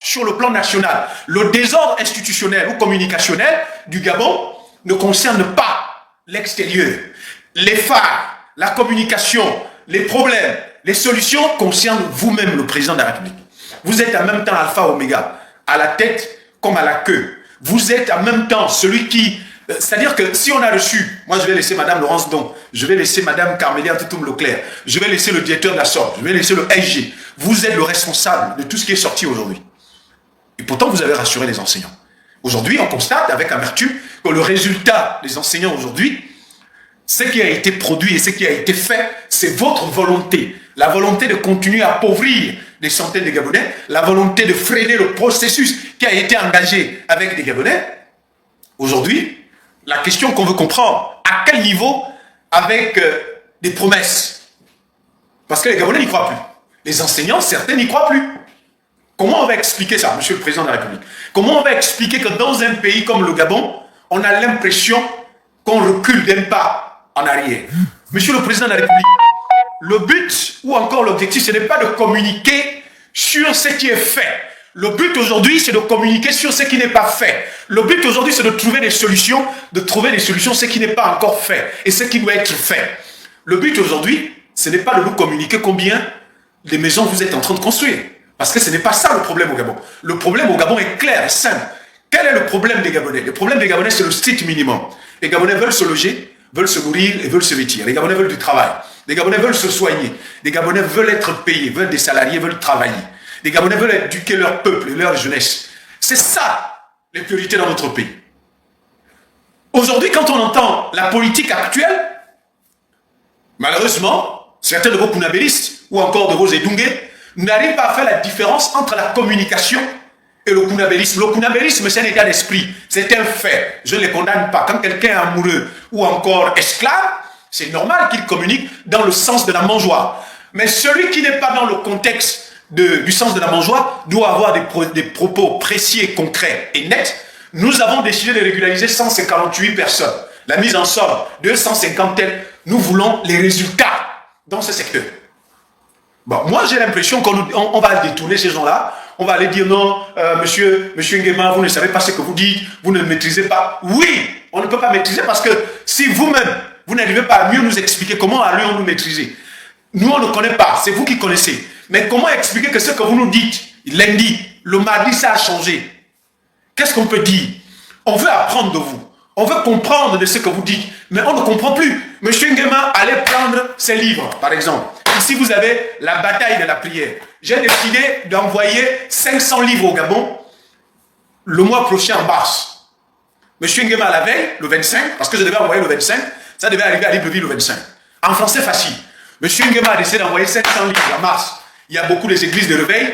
sur le plan national. Le désordre institutionnel ou communicationnel du Gabon ne concerne pas l'extérieur. Les phares, la communication, les problèmes, les solutions concernent vous-même, le président de la République. Vous êtes en même temps alpha oméga, à la tête comme à la queue. Vous êtes en même temps celui qui... C'est-à-dire que si on a reçu, moi je vais laisser Madame Laurence Don, je vais laisser Madame Carmélia Toutoum-Leclerc, je vais laisser le directeur de la SORT, je vais laisser le SG. Vous êtes le responsable de tout ce qui est sorti aujourd'hui. Et pourtant, vous avez rassuré les enseignants. Aujourd'hui, on constate avec amertume que le résultat des enseignants aujourd'hui, ce qui a été produit et ce qui a été fait, c'est votre volonté. La volonté de continuer à appauvrir des centaines de Gabonais, la volonté de freiner le processus qui a été engagé avec des Gabonais. Aujourd'hui, la question qu'on veut comprendre, à quel niveau avec des promesses? Parce que les Gabonais n'y croient plus. Les enseignants, certains n'y croient plus. Comment on va expliquer ça, Monsieur le Président de la République? Comment on va expliquer que dans un pays comme le Gabon, on a l'impression qu'on recule d'un pas en arrière? Monsieur le Président de la République, le but ou encore l'objectif, ce n'est pas de communiquer sur ce qui est fait. Le but aujourd'hui, c'est de communiquer sur ce qui n'est pas fait. Le but aujourd'hui, c'est de trouver des solutions, ce qui n'est pas encore fait et ce qui doit être fait. Le but aujourd'hui, ce n'est pas de nous communiquer combien de maisons vous êtes en train de construire. Parce que ce n'est pas ça le problème au Gabon. Le problème au Gabon est clair et simple. Quel est le problème des Gabonais? Le problème des Gabonais, c'est le strict minimum. Les Gabonais veulent se loger, veulent se nourrir et veulent se vêtir. Les Gabonais veulent du travail. Les Gabonais veulent se soigner. Les Gabonais veulent être payés, veulent des salariés, veulent travailler. Les Gabonais veulent éduquer leur peuple et leur jeunesse. C'est ça, les priorités dans notre pays. Aujourd'hui, quand on entend la politique actuelle, malheureusement, certains de vos kunabélistes ou encore de vos édungés n'arrivent pas à faire la différence entre la communication et le kunabélisme. Le kunabélisme, c'est un état d'esprit. C'est un fait. Je ne les condamne pas. Quand quelqu'un est amoureux ou encore esclave, c'est normal qu'il communique dans le sens de la mangeoire. Mais celui qui n'est pas dans le contexte du sens de la mangeoire doit avoir des propos précis et concrets et nets. Nous avons décidé de régulariser 158 personnes. La mise en somme, 250 telles. Nous voulons les résultats dans ce secteur. Bon, moi j'ai l'impression qu'on va détourner ces gens-là. On va aller dire non, monsieur Nguema, vous ne savez pas ce que vous dites, vous ne maîtrisez pas. Oui, on ne peut pas maîtriser parce que si vous-même, vous n'arrivez pas à mieux nous expliquer comment allons-nous maîtriser. Nous, on ne connaît pas, c'est vous qui connaissez. Mais comment expliquer que ce que vous nous dites, lundi, le mardi, ça a changé? Qu'est-ce qu'on peut dire? On veut apprendre de vous. On veut comprendre de ce que vous dites. Mais on ne comprend plus. Monsieur Nguema, allez prendre ses livres, par exemple. Ici, vous avez la bataille de la prière. J'ai décidé d'envoyer 500 livres au Gabon le mois prochain en mars. Monsieur Nguema, la veille, le 25, parce que je devais envoyer le 25, ça devait arriver à Libreville le 25. En français facile. Monsieur Nguema a décidé d'envoyer 700 livres en mars. Il y a beaucoup des églises de réveil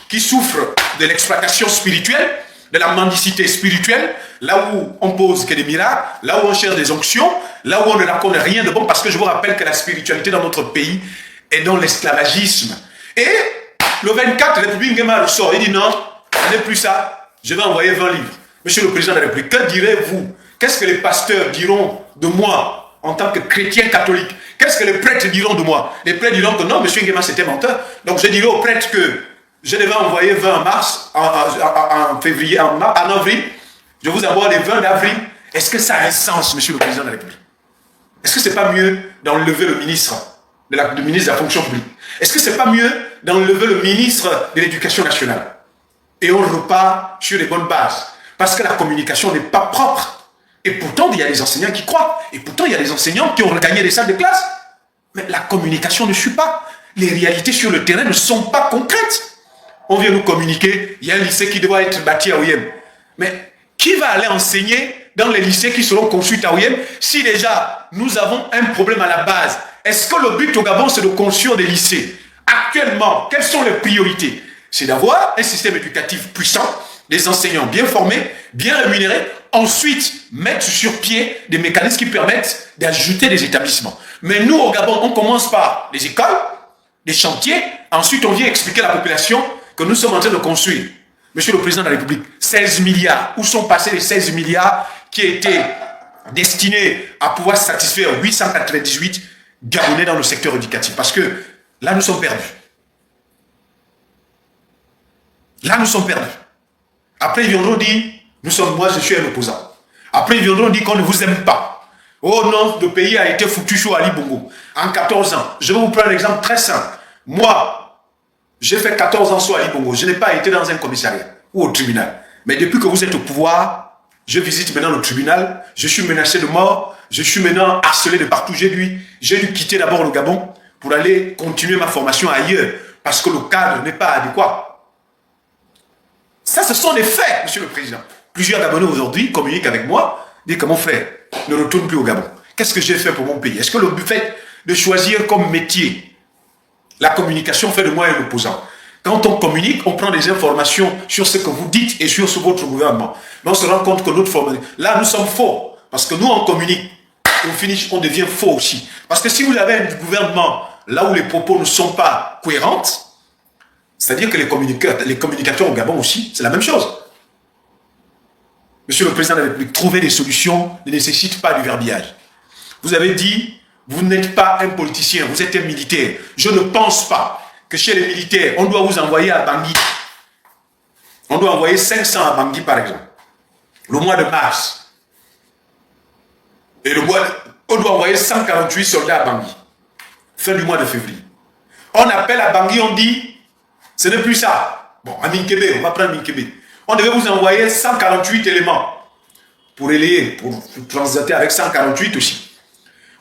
qui souffrent de l'exploitation spirituelle, de la mendicité spirituelle, là où on pose que des miracles, là où on cherche des onctions, là où on ne raconte rien de bon, parce que je vous rappelle que la spiritualité dans notre pays est dans l'esclavagisme. Et le 24, la République Nguema ressort, il dit non, ce n'est plus ça, je vais envoyer 20 livres. Monsieur le Président de la République, que direz-vous? Qu'est-ce que les pasteurs diront de moi en tant que chrétien catholique? Qu'est-ce que les prêtres diront de moi? Les prêtres diront que non, monsieur Nguema, c'était menteur. Donc je dirai aux prêtres que je devais envoyer 20 en mars, en février, en avril. Je vous envoie les 20 d'avril. Est-ce que ça a un sens, monsieur le Président de la République? Est-ce que c'est pas mieux d'enlever le ministre de la fonction publique? Est-ce que c'est pas mieux d'enlever le ministre de l'Éducation nationale? Et on repart sur les bonnes bases. Parce que la communication n'est pas propre. Et pourtant, il y a des enseignants qui croient. Et pourtant, il y a des enseignants qui ont regagné des salles de classe. Mais la communication ne suit pas. Les réalités sur le terrain ne sont pas concrètes. On vient nous communiquer, il y a un lycée qui doit être bâti à Oyem. Mais qui va aller enseigner dans les lycées qui seront construits à Oyem si déjà nous avons un problème à la base? Est-ce que le but au Gabon, c'est de construire des lycées? Actuellement, quelles sont les priorités? C'est d'avoir un système éducatif puissant, des enseignants bien formés, bien rémunérés, ensuite mettre sur pied des mécanismes qui permettent d'ajouter des établissements. Mais nous, au Gabon, on commence par les écoles, les chantiers, ensuite on vient expliquer à la population que nous sommes en train de construire. Monsieur le Président de la République, 16 milliards. Où sont passés les 16 milliards qui étaient destinés à pouvoir satisfaire 898 Gabonais dans le secteur éducatif? Parce que là, nous sommes perdus. Là, nous sommes perdus. Après, ils viendront dire, moi, je suis un opposant. Après, ils viendront dire qu'on ne vous aime pas. Oh non, le pays a été foutu sur Ali Bongo. En 14 ans, je vais vous prendre un exemple très simple. Moi, j'ai fait 14 ans sur Ali Bongo. Je n'ai pas été dans un commissariat ou au tribunal. Mais depuis que vous êtes au pouvoir, je visite maintenant le tribunal. Je suis menacé de mort. Je suis maintenant harcelé de partout. J'ai dû quitter d'abord le Gabon pour aller continuer ma formation ailleurs. Parce que le cadre n'est pas adéquat. Ça, ce sont des faits, Monsieur le Président. Plusieurs Gabonais aujourd'hui communiquent avec moi, disent que mon frère ne retourne plus au Gabon. Qu'est-ce que j'ai fait pour mon pays? Est-ce que le fait de choisir comme métier la communication fait de moi un opposant? Quand on communique, on prend des informations sur ce que vous dites et sur votre gouvernement. Mais on se rend compte que notre formation, là, nous sommes faux. Parce que nous, on communique, on devient faux aussi. Parce que si vous avez un gouvernement là où les propos ne sont pas cohérents, c'est-à-dire que les communicateurs au Gabon aussi, c'est la même chose. Monsieur le Président de la République, trouver des solutions ne nécessite pas du verbiage. Vous avez dit, vous n'êtes pas un politicien, vous êtes un militaire. Je ne pense pas que chez les militaires, on doit vous envoyer à Bangui. On doit envoyer 500 à Bangui, par exemple. Le mois de mars. Et on doit envoyer 148 soldats à Bangui. Fin du mois de février. On appelle à Bangui, on dit, ce n'est plus ça. Bon, à Minkebe, on va prendre Minkebe. On devait vous envoyer 148 éléments pour relayer, pour transiter avec 148 aussi.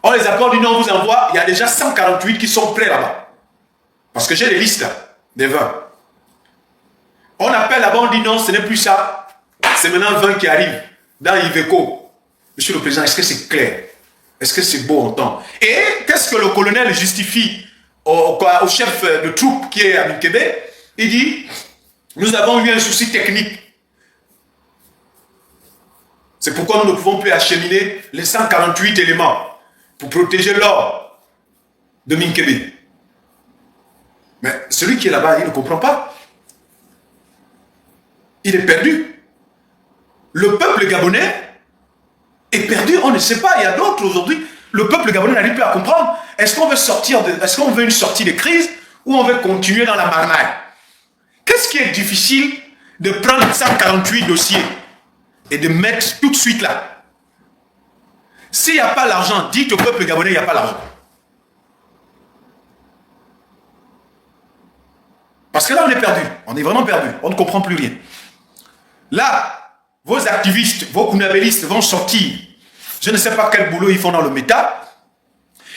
On les appelle, on dit non, on vous envoie, il y a déjà 148 qui sont prêts là-bas. Parce que j'ai les listes des 20. On appelle là-bas, on dit non, ce n'est plus ça. C'est maintenant 20 qui arrivent dans Iveco. Monsieur le Président, est-ce que c'est clair? Est-ce que c'est beau en temps? Et qu'est-ce que le colonel justifie au chef de troupe qui est à Minkebe? Il dit, nous avons eu un souci technique. C'est pourquoi nous ne pouvons plus acheminer les 148 éléments pour protéger l'or de Minkebe. Mais celui qui est là-bas, il ne comprend pas. Il est perdu. Le peuple gabonais est perdu, on ne sait pas. Il y a d'autres aujourd'hui. Le peuple gabonais n'arrive plus à comprendre. Est-ce qu'on veut une sortie de crise ou on veut continuer dans la marnaille? Qu'est-ce qui est difficile de prendre 148 dossiers et de mettre tout de suite là? S'il n'y a pas l'argent, dites au peuple gabonais, il n'y a pas l'argent. Parce que là, on est perdu. On est vraiment perdu. On ne comprend plus rien. Là, vos activistes, vos kunabélistes vont sortir. Je ne sais pas quel boulot ils font dans le méta.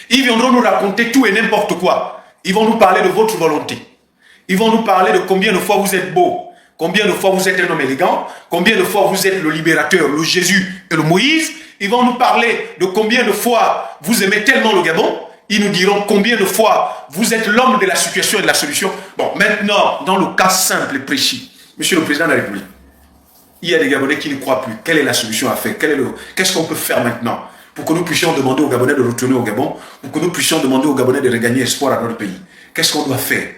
Ils viendront nous raconter tout et n'importe quoi. Ils vont nous parler de votre volonté. Ils vont nous parler de combien de fois vous êtes beau, combien de fois vous êtes un homme élégant, combien de fois vous êtes le libérateur, le Jésus et le Moïse. Ils vont nous parler de combien de fois vous aimez tellement le Gabon. Ils nous diront combien de fois vous êtes l'homme de la situation et de la solution. Bon, maintenant, dans le cas simple et précis, Monsieur le Président de la République, il y a des Gabonais qui ne croient plus. Quelle est la solution à faire? Qu'est-ce qu'on peut faire maintenant pour que nous puissions demander aux Gabonais de retourner au Gabon, pour que nous puissions demander aux Gabonais de regagner espoir à notre pays? Qu'est-ce qu'on doit faire?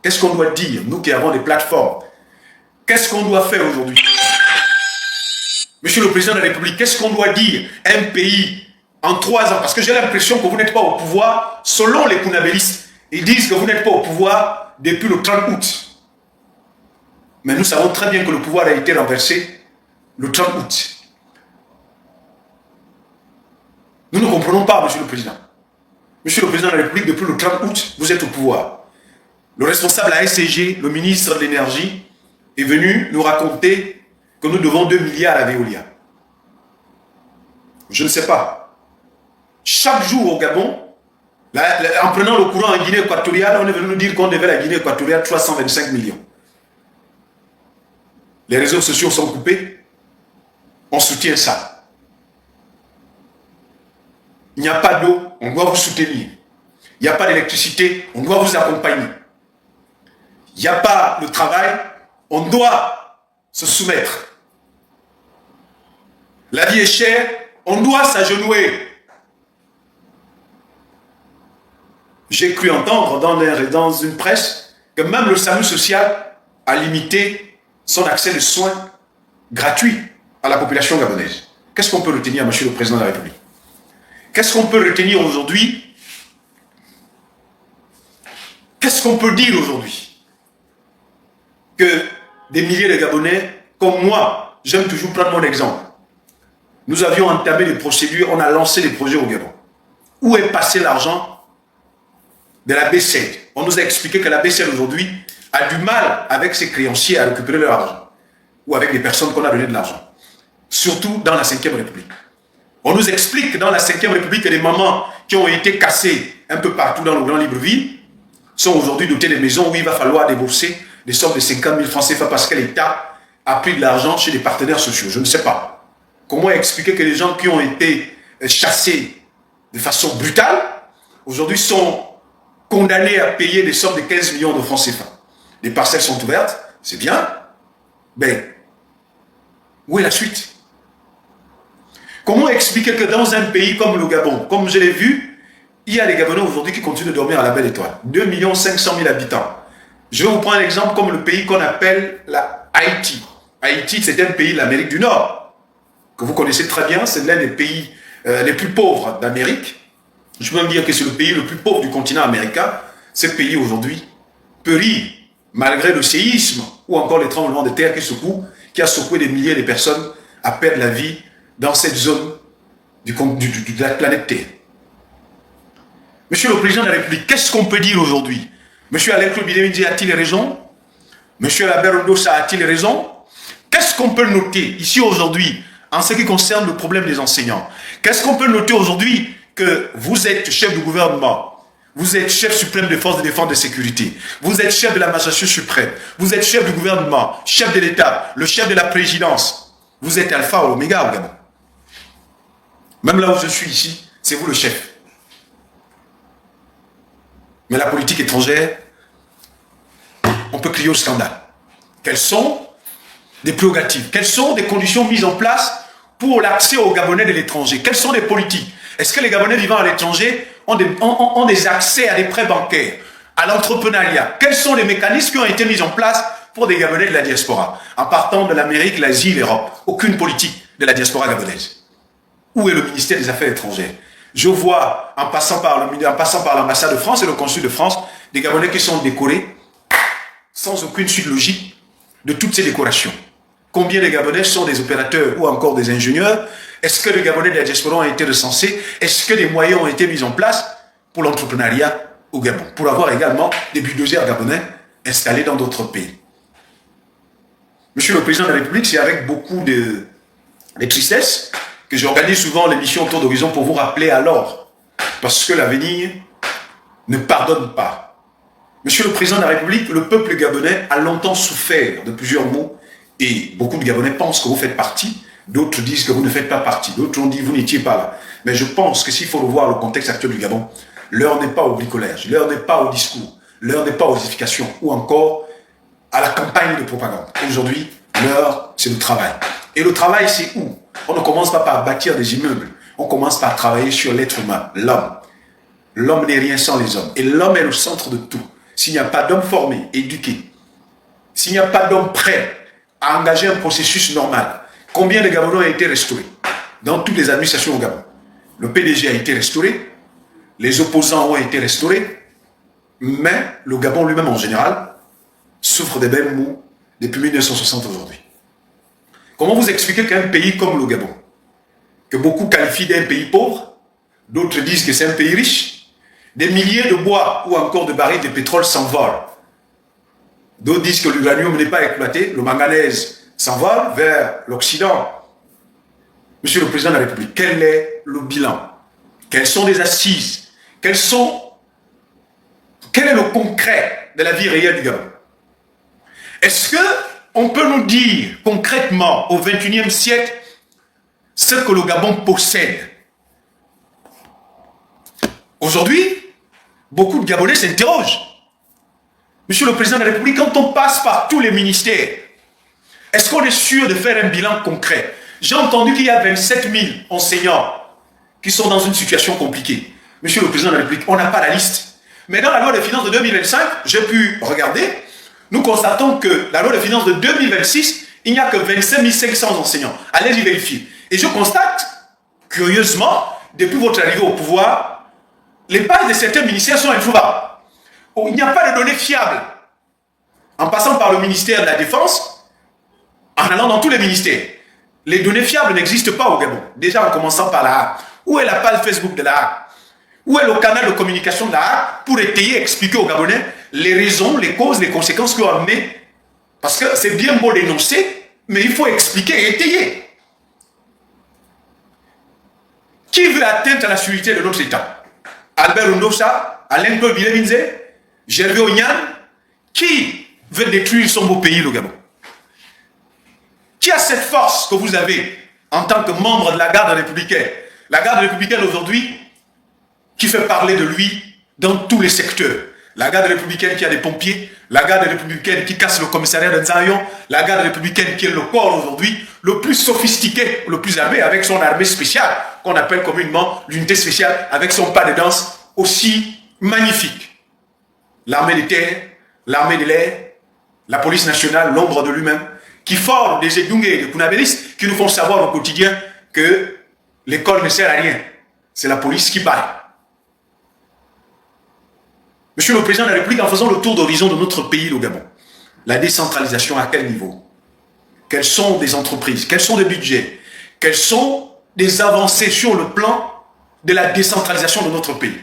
Qu'est-ce qu'on doit dire, nous qui avons des plateformes? Qu'est-ce qu'on doit faire aujourd'hui? Monsieur le Président de la République, qu'est-ce qu'on doit dire? Un pays en 3 ans, parce que j'ai l'impression que vous n'êtes pas au pouvoir, selon les kunabélistes, ils disent que vous n'êtes pas au pouvoir depuis le 30 août. Mais nous savons très bien que le pouvoir a été renversé le 30 août. Nous ne comprenons pas, Monsieur le Président. Monsieur le Président de la République, depuis le 30 août, vous êtes au pouvoir. Le responsable à SCG, le ministre de l'Énergie, est venu nous raconter que nous devons 2 milliards à Veolia. Je ne sais pas. Chaque jour au Gabon, en prenant le courant en Guinée équatoriale, on est venu nous dire qu'on devait à la Guinée équatoriale 325 millions. Les réseaux sociaux sont coupés. On soutient ça. Il n'y a pas d'eau, on doit vous soutenir. Il n'y a pas d'électricité, on doit vous accompagner. Il n'y a pas de travail, on doit se soumettre. La vie est chère, on doit s'agenouiller. J'ai cru entendre dans une presse que même le SAMU social a limité son accès de soins gratuits à la population gabonaise. Qu'est-ce qu'on peut retenir, Monsieur le Président de la République? Qu'est-ce qu'on peut retenir aujourd'hui? Qu'est-ce qu'on peut dire aujourd'hui? Que des milliers de Gabonais comme moi, j'aime toujours prendre mon exemple. Nous avions entamé des procédures, on a lancé des projets au Gabon. Où est passé l'argent de la BCED? On nous a expliqué que la BCED aujourd'hui a du mal avec ses créanciers à récupérer leur argent. Ou avec des personnes qu'on a donné de l'argent. Surtout dans la 5e République. On nous explique que dans la 5e République, les mamans qui ont été cassées un peu partout dans le Grand Libreville sont aujourd'hui dotées de maisons où il va falloir débourser des sommes de 50 000 francs CFA parce que l'État a pris de l'argent chez des partenaires sociaux. Je ne sais pas. Comment expliquer que les gens qui ont été chassés de façon brutale, aujourd'hui sont condamnés à payer des sommes de 15 millions de francs CFA. Les parcelles sont ouvertes, c'est bien, mais où est la suite? Comment expliquer que dans un pays comme le Gabon, comme je l'ai vu, il y a des Gabonais aujourd'hui qui continuent de dormir à la belle étoile. 2 500 000 habitants. Je vais vous prendre un exemple comme le pays qu'on appelle la Haïti. Haïti, c'est un pays de l'Amérique du Nord, que vous connaissez très bien, c'est l'un des pays les plus pauvres d'Amérique. Je peux même dire que c'est le pays le plus pauvre du continent américain. Ce pays aujourd'hui périt malgré le séisme ou encore les tremblements de terre qui a secoué des milliers de personnes à perdre la vie dans cette zone de la planète Terre. Monsieur le Président de la République, qu'est-ce qu'on peut dire aujourd'hui? Monsieur Alain Claude Bilemidji a-t-il raison? Monsieur Albert Ndossa a-t-il raison? Qu'est-ce qu'on peut noter ici aujourd'hui en ce qui concerne le problème des enseignants? Qu'est-ce qu'on peut noter aujourd'hui que vous êtes chef du gouvernement? Vous êtes chef suprême des forces de défense et de sécurité. Vous êtes chef de la magistrature suprême. Vous êtes chef du gouvernement, chef de l'État, le chef de la présidence. Vous êtes alpha ou oméga au Gabon. Même là où je suis ici, c'est vous le chef. Mais la politique étrangère, on peut crier au scandale. Quelles sont des prérogatives? Quelles sont des conditions mises en place pour l'accès aux Gabonais de l'étranger? Quelles sont les politiques? Est-ce que les Gabonais vivant à l'étranger ont des accès à des prêts bancaires, à l'entrepreneuriat? Quels sont les mécanismes qui ont été mis en place pour des Gabonais de la diaspora, en partant de l'Amérique, l'Asie, l'Europe? Aucune politique de la diaspora gabonaise. Où est le ministère des Affaires étrangères? Je vois, en passant par l'ambassade de France et le consul de France, des Gabonais qui sont décorés sans aucune suite logique de toutes ces décorations. Combien de Gabonais sont des opérateurs ou encore des ingénieurs? Est-ce que les Gabonais de la diaspora ont été recensés? Est-ce que des moyens ont été mis en place pour l'entrepreneuriat au Gabon? Pour avoir également des bulldozers gabonais installés dans d'autres pays. Monsieur le Président de la République, c'est avec beaucoup de tristesse que j'organise souvent l'émission Autour d'Horizon pour vous rappeler alors, parce que l'avenir ne pardonne pas. Monsieur le Président de la République, le peuple gabonais a longtemps souffert de plusieurs maux et beaucoup de Gabonais pensent que vous faites partie, d'autres disent que vous ne faites pas partie, d'autres ont dit que vous n'étiez pas là. Mais je pense que s'il faut revoir le contexte actuel du Gabon, l'heure n'est pas au bricolage, l'heure n'est pas au discours, l'heure n'est pas aux justifications ou encore à la campagne de propagande. Aujourd'hui, l'heure, c'est le travail. Et le travail, c'est où? On ne commence pas par bâtir des immeubles. On commence par travailler sur l'être humain, l'homme. L'homme n'est rien sans les hommes. Et l'homme est le centre de tout. S'il n'y a pas d'homme formé, éduqué, s'il n'y a pas d'homme prêt à engager un processus normal, combien de Gabonais ont été restaurés dans toutes les administrations au Gabon? Le PDG a été restauré, les opposants ont été restaurés, mais le Gabon lui-même en général souffre des mêmes maux depuis 1960 aujourd'hui. Comment vous expliquez qu'un pays comme le Gabon, que beaucoup qualifient d'un pays pauvre, d'autres disent que c'est un pays riche, des milliers de bois ou encore de barils de pétrole s'envolent. D'autres disent que l'uranium n'est pas exploité, le manganèse s'envole vers l'Occident. Monsieur le Président de la République, quel est le bilan? Quelles sont les assises? Quel est le concret de la vie réelle du Gabon? Est-ce qu'on peut nous dire concrètement au XXIe siècle ce que le Gabon possède? Aujourd'hui, beaucoup de Gabonais s'interrogent. Monsieur le Président de la République, quand on passe par tous les ministères, est-ce qu'on est sûr de faire un bilan concret? J'ai entendu qu'il y a 27 000 enseignants qui sont dans une situation compliquée. Monsieur le Président de la République, on n'a pas la liste. Mais dans la loi de finances de 2025, j'ai pu regarder, nous constatons que la loi de finances de 2026, il n'y a que 25 500 enseignants. Allez-y vérifier. Et je constate, curieusement, depuis votre arrivée au pouvoir, les pages de certains ministères sont introuvables. Il n'y a pas de données fiables. En passant par le ministère de la Défense, en allant dans tous les ministères. Les données fiables n'existent pas au Gabon. Déjà en commençant par la HAC. Où est la page Facebook de la HAC? Où est le canal de communication de la HAC pour étayer, expliquer aux Gabonais les raisons, les causes, les conséquences qui ont amené? Parce que c'est bien beau d'énoncer, mais il faut expliquer et étayer. Qui veut atteindre à la sécurité de notre État? Albert Ondosa, Alain Claude Bileminze, Gervais Onyan. Qui veut détruire son beau pays, le Gabon? Qui a cette force que vous avez en tant que membre de la garde républicaine? La garde républicaine aujourd'hui, qui fait parler de lui dans tous les secteurs. La garde républicaine qui a des pompiers, la garde républicaine qui casse le commissariat de Nzayon, la garde républicaine qui est le corps aujourd'hui le plus sophistiqué, le plus armé, avec son armée spéciale, qu'on appelle communément l'unité spéciale, avec son pas de danse aussi magnifique. L'armée des terres, l'armée de l'air, la police nationale, l'ombre de lui-même, qui forment des Edungue et des Kunabélistes, qui nous font savoir au quotidien que l'école ne sert à rien. C'est la police qui baille. Monsieur le Président de la République, en faisant le tour d'horizon de notre pays, le Gabon, la décentralisation à quel niveau? Quelles sont des entreprises? Quels sont des budgets? Quelles sont des avancées sur le plan de la décentralisation de notre pays?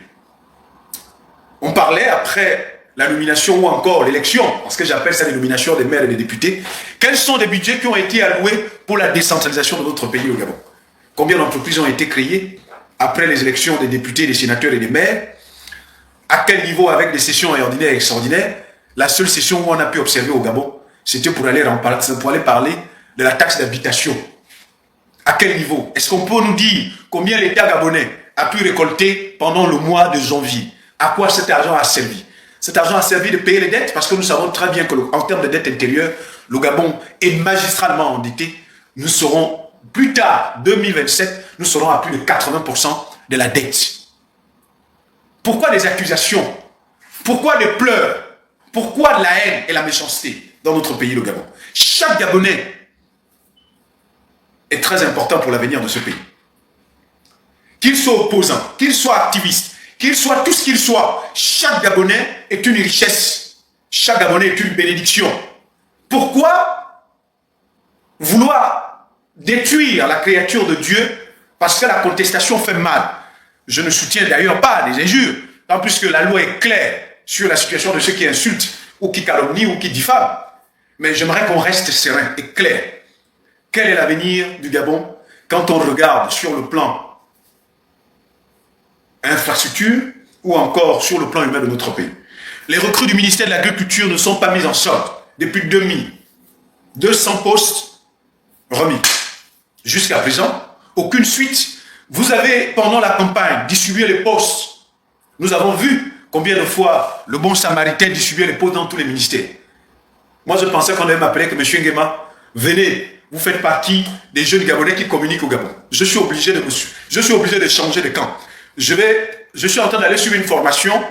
On parlait après la nomination ou encore l'élection, parce que j'appelle ça les nominations des maires et des députés, quels sont des budgets qui ont été alloués pour la décentralisation de notre pays, le Gabon? Combien d'entreprises ont été créées après les élections des députés, des sénateurs et des maires? À quel niveau, avec des sessions ordinaires et extraordinaires? La seule session où on a pu observer au Gabon, c'était pour aller parler de la taxe d'habitation. À quel niveau? Est-ce qu'on peut nous dire combien l'État gabonais a pu récolter pendant le mois de janvier? À quoi cet argent a servi? Cet argent a servi de payer les dettes, parce que nous savons très bien qu'en termes de dette intérieure, le Gabon est magistralement endetté. Nous serons, plus tard, 2027, nous serons à plus de 80% de la dette. Pourquoi des accusations? Pourquoi des pleurs? Pourquoi de la haine et la méchanceté dans notre pays, le Gabon? Chaque Gabonais est très important pour l'avenir de ce pays. Qu'il soit opposant, qu'il soit activiste, qu'il soit tout ce qu'il soit, chaque Gabonais est une richesse. Chaque Gabonais est une bénédiction. Pourquoi vouloir détruire la créature de Dieu parce que la contestation fait mal? Je ne soutiens d'ailleurs pas des injures, tant plus que la loi est claire sur la situation de ceux qui insultent, ou qui calomnient, ou qui diffament. Mais j'aimerais qu'on reste serein et clair. Quel est l'avenir du Gabon quand on regarde sur le plan infrastructure ou encore sur le plan humain de notre pays? Les recrues du ministère de l'Agriculture ne sont pas mises en solde depuis 2000. 200 postes remis. Jusqu'à présent, aucune suite. Vous avez, pendant la campagne, distribué les postes. Nous avons vu combien de fois le bon samaritain distribuait les postes dans tous les ministères. Moi, je pensais qu'on allait m'appeler que M. Nguema, venez, vous faites partie des jeunes Gabonais qui communiquent au Gabon. Je suis obligé de changer de camp. Je suis en train d'aller sur une formation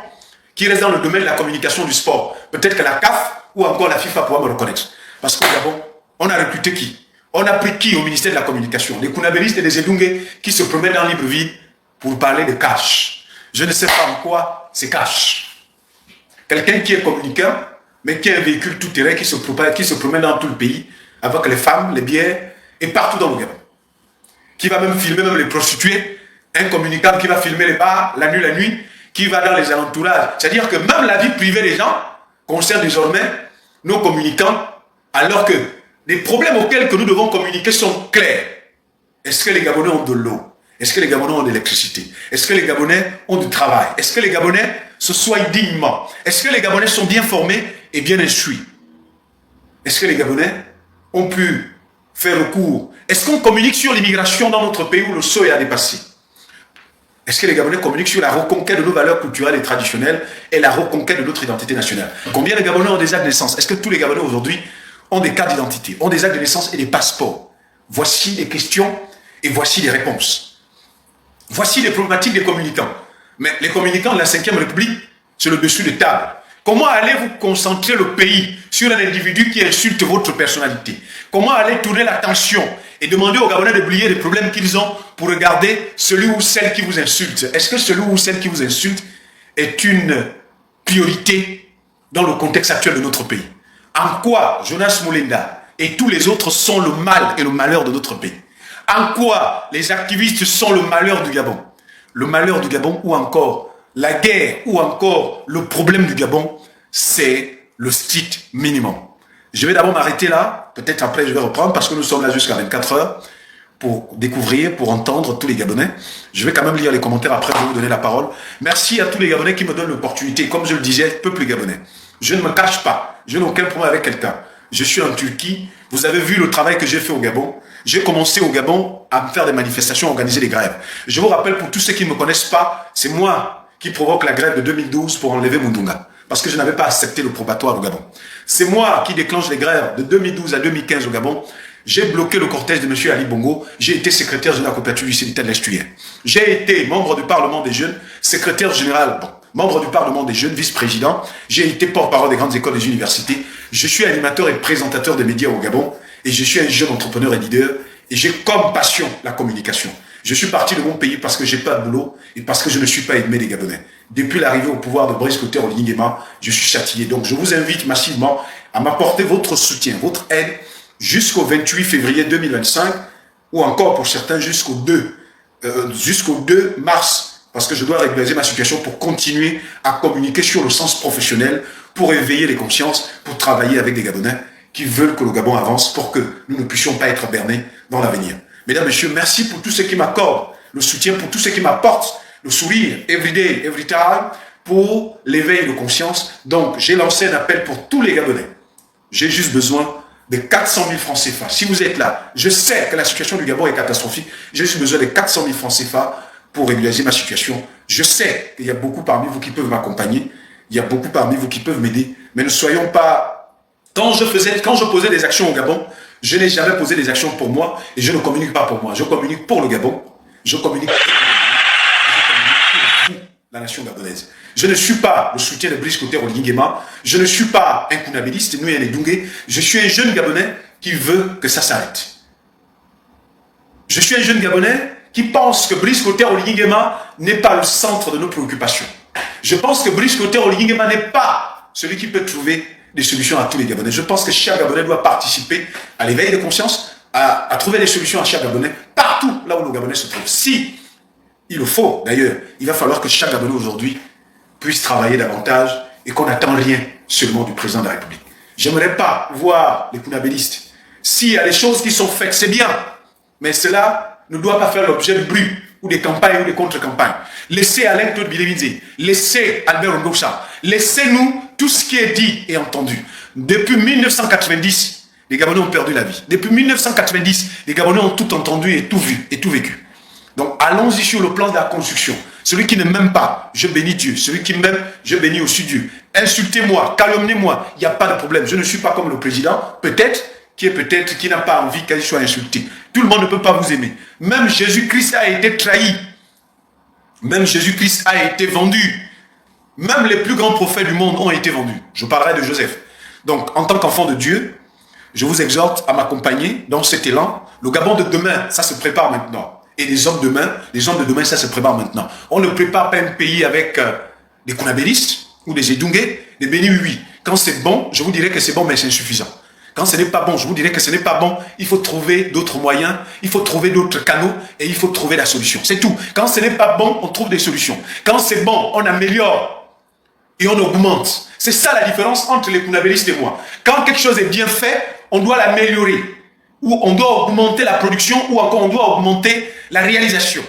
qui reste dans le domaine de la communication du sport. Peut-être que la CAF ou encore la FIFA pourra me reconnaître. Parce qu'au Gabon, on a recruté qui? On a pris qui au ministère de la Communication? Des Kunabélistes et des Edungue qui se promènent dans Libreville pour parler de cash. Je ne sais pas en quoi c'est cash. Quelqu'un qui est communicant, mais qui a un véhicule tout-terrain qui se promène dans tout le pays, avec les femmes, les bières, et partout dans le Gabon. Qui va même filmer même les prostituées, un communicant qui va filmer les bars la nuit, qui va dans les alentourages. C'est-à-dire que même la vie privée des gens concerne désormais nos communicants, alors que les problèmes auxquels que nous devons communiquer sont clairs. Est-ce que les Gabonais ont de l'eau? Est-ce que les Gabonais ont de l'électricité? Est-ce que les Gabonais ont du travail? Est-ce que les Gabonais se soignent dignement? Est-ce que les Gabonais sont bien formés et bien instruits? Est-ce que les Gabonais ont pu faire recours? Est-ce qu'on communique sur l'immigration dans notre pays où le seuil a dépassé? Est-ce que les Gabonais communiquent sur la reconquête de nos valeurs culturelles et traditionnelles et la reconquête de notre identité nationale? Combien de Gabonais ont des actes de naissance? Est-ce que tous les Gabonais aujourd'hui ont des cartes d'identité, ont des actes de naissance et des passeports? Voici les questions et voici les réponses. Voici les problématiques des communicants. Mais les communicants de la 5e République, c'est le dessus de table. Comment allez-vous concentrer le pays sur un individu qui insulte votre personnalité? Comment allez tourner l'attention et demander aux Gabonais d'oublier les problèmes qu'ils ont pour regarder celui ou celle qui vous insulte? Est-ce que celui ou celle qui vous insulte est une priorité dans le contexte actuel de notre pays? En quoi Jonas Moulinda, et tous les autres sont le mal et le malheur de notre pays. En quoi les activistes sont le malheur du Gabon? Le malheur du Gabon ou encore la guerre ou encore le problème du Gabon, c'est le strict minimum. Je vais d'abord m'arrêter là, peut-être après je vais reprendre parce que nous sommes là jusqu'à 24 heures pour découvrir, pour entendre tous les Gabonais. Je vais quand même lire les commentaires après, je vais vous donner la parole. Merci à tous les Gabonais qui me donnent l'opportunité. Comme je le disais, peuple gabonais, je ne me cache pas, je n'ai aucun problème avec quelqu'un. Je suis en Turquie, vous avez vu le travail que j'ai fait au Gabon. J'ai commencé au Gabon à me faire des manifestations, à organiser des grèves. Je vous rappelle, pour tous ceux qui ne me connaissent pas, c'est moi qui provoque la grève de 2012 pour enlever Mundunga. Parce que je n'avais pas accepté le probatoire au Gabon. C'est moi qui déclenche les grèves de 2012 à 2015 au Gabon. J'ai bloqué le cortège de M. Ali Bongo. J'ai été secrétaire général coopératif du syndicat de l'Estuaire. J'ai été membre du Parlement des jeunes, secrétaire général, membre du Parlement des jeunes, vice-président. J'ai été porte-parole des grandes écoles et des universités. Je suis animateur et présentateur des médias au Gabon. Et je suis un jeune entrepreneur et leader. Et j'ai comme passion la communication. Je suis parti de mon pays parce que j'ai pas de boulot et parce que je ne suis pas aimé des Gabonais. Depuis l'arrivée au pouvoir de Brice Clotaire Oligui Nguema, je suis châtié. Donc je vous invite massivement à m'apporter votre soutien, votre aide jusqu'au 28 février 2025 ou encore pour certains jusqu'au 2 mars parce que je dois régulariser ma situation pour continuer à communiquer sur le sens professionnel, pour éveiller les consciences, pour travailler avec des Gabonais qui veulent que le Gabon avance pour que nous ne puissions pas être bernés dans l'avenir. Mesdames, Messieurs, merci pour tous ceux qui m'accordent le soutien, pour tous ceux qui m'apportent le sourire, every day, every time, pour l'éveil de conscience. Donc, j'ai lancé un appel pour tous les Gabonais. J'ai juste besoin de 400 000 francs CFA. Si vous êtes là, je sais que la situation du Gabon est catastrophique. J'ai juste besoin de 400 000 francs CFA pour régulariser ma situation. Je sais qu'il y a beaucoup parmi vous qui peuvent m'accompagner. Il y a beaucoup parmi vous qui peuvent m'aider. Mais ne soyons pas... Quand je posais des actions au Gabon, je n'ai jamais posé des actions pour moi et je ne communique pas pour moi. Je communique pour le Gabon. Je communique pour la nation gabonaise. Je ne suis pas le soutien de Brice Clotaire Oligui Nguema. Je ne suis pas un Kounabéliste, nous et les Dungé. Je suis un jeune Gabonais qui veut que ça s'arrête. Je suis un jeune Gabonais qui pense que Brice Clotaire Oligui Nguema n'est pas le centre de nos préoccupations. Je pense que Brice Clotaire Oligui Nguema n'est pas celui qui peut trouver des solutions à tous les Gabonais. Je pense que chaque Gabonais doit participer à l'éveil de conscience, à trouver des solutions à chaque Gabonais, partout là où le Gabonais se trouve. Si il le faut, d'ailleurs, il va falloir que chaque Gabonais aujourd'hui puisse travailler davantage et qu'on n'attend rien seulement du président de la République. J'aimerais pas voir les Kounabélistes. S'il y a des choses qui sont faites, c'est bien, mais cela ne doit pas faire l'objet de bruit ou des campagnes ou des contre-campagnes. Laissez Alain Claude Bilévidze, laissez Albert Ondoucha, laissez-nous tout ce qui est dit et entendu. Depuis 1990, les Gabonais ont perdu la vie. Depuis 1990, les Gabonais ont tout entendu et tout vu et tout vécu. Donc allons-y sur le plan de la construction. Celui qui ne m'aime pas, je bénis Dieu. Celui qui m'aime, je bénis aussi Dieu. Insultez-moi, calomniez-moi, il n'y a pas de problème. Je ne suis pas comme le président, peut-être, qui n'a pas envie qu'il soit insulté. Tout le monde ne peut pas vous aimer. Même Jésus-Christ a été trahi. Même Jésus-Christ a été vendu. Même les plus grands prophètes du monde ont été vendus. Je parlerai de Joseph. Donc, en tant qu'enfant de Dieu, je vous exhorte à m'accompagner dans cet élan. Le Gabon de demain, ça se prépare maintenant. Et les hommes de demain, ça se prépare maintenant. On ne prépare pas un pays avec des Kounabélistes ou des Edungé, des Béni oui. Quand c'est bon, je vous dirais que c'est bon, mais c'est insuffisant. Quand ce n'est pas bon, je vous dirais que ce n'est pas bon. Il faut trouver d'autres moyens, il faut trouver d'autres canaux et il faut trouver la solution. C'est tout. Quand ce n'est pas bon, on trouve des solutions. Quand c'est bon, on améliore et on augmente. C'est ça la différence entre les Kounabélistes et moi. Quand quelque chose est bien fait, on doit l'améliorer. Ou on doit augmenter la production, ou encore on doit augmenter la réalisation.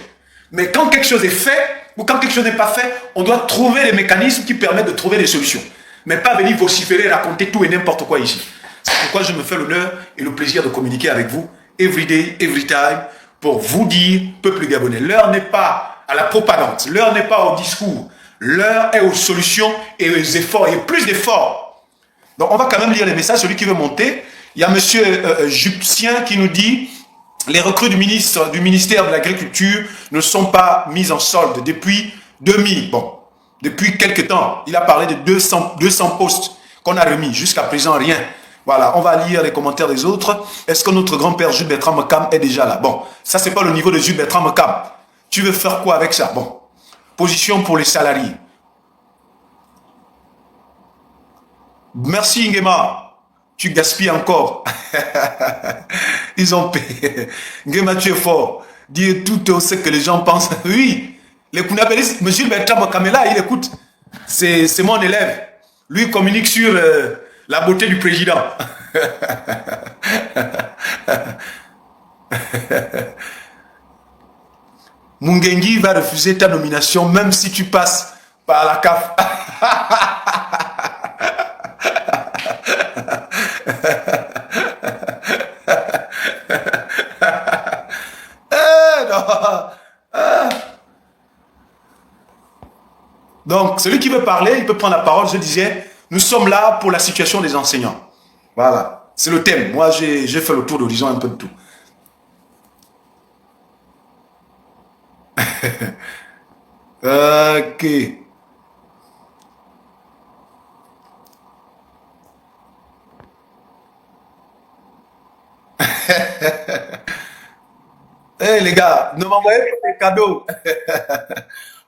Mais quand quelque chose est fait, ou quand quelque chose n'est pas fait, on doit trouver les mécanismes qui permettent de trouver des solutions. Mais pas venir vociférer, raconter tout et n'importe quoi ici. C'est pourquoi je me fais l'honneur et le plaisir de communiquer avec vous, every day, every time, pour vous dire, peuple gabonais, l'heure n'est pas à la propagande, l'heure n'est pas au discours, l'heure est aux solutions et aux efforts, et plus d'efforts. Donc on va quand même lire les messages, celui qui veut monter. Il y a M. Jupsien qui nous dit « Les recrues du ministère de l'Agriculture ne sont pas mises en solde depuis 2000. » Bon, depuis quelques temps, il a parlé de 200 postes qu'on a remis. Jusqu'à présent, rien. Voilà, on va lire les commentaires des autres. Est-ce que notre grand-père Jules Bertrand Mekam est déjà là? Bon, ça, c'est pas le niveau de Jules Bertrand Mekam. Tu veux faire quoi avec ça? Bon, position pour les salariés. Merci Nguema. Tu gaspilles encore. Ils ont payé. Nguema, tu es fort. Dire tout ce que les gens pensent. Oui, les Kounabélistes, M. Bertrand Kamela, il écoute. C'est mon élève. Lui il communique sur la beauté du président. Mungengi va refuser ta nomination même si tu passes par la CAF. Donc, celui qui veut parler, il peut prendre la parole. Je disais, nous sommes là pour la situation des enseignants. Voilà, c'est le thème. Moi, j'ai fait le tour d'horizon un peu de tout. Ok. Hey les gars, ne m'envoyez pas des cadeaux.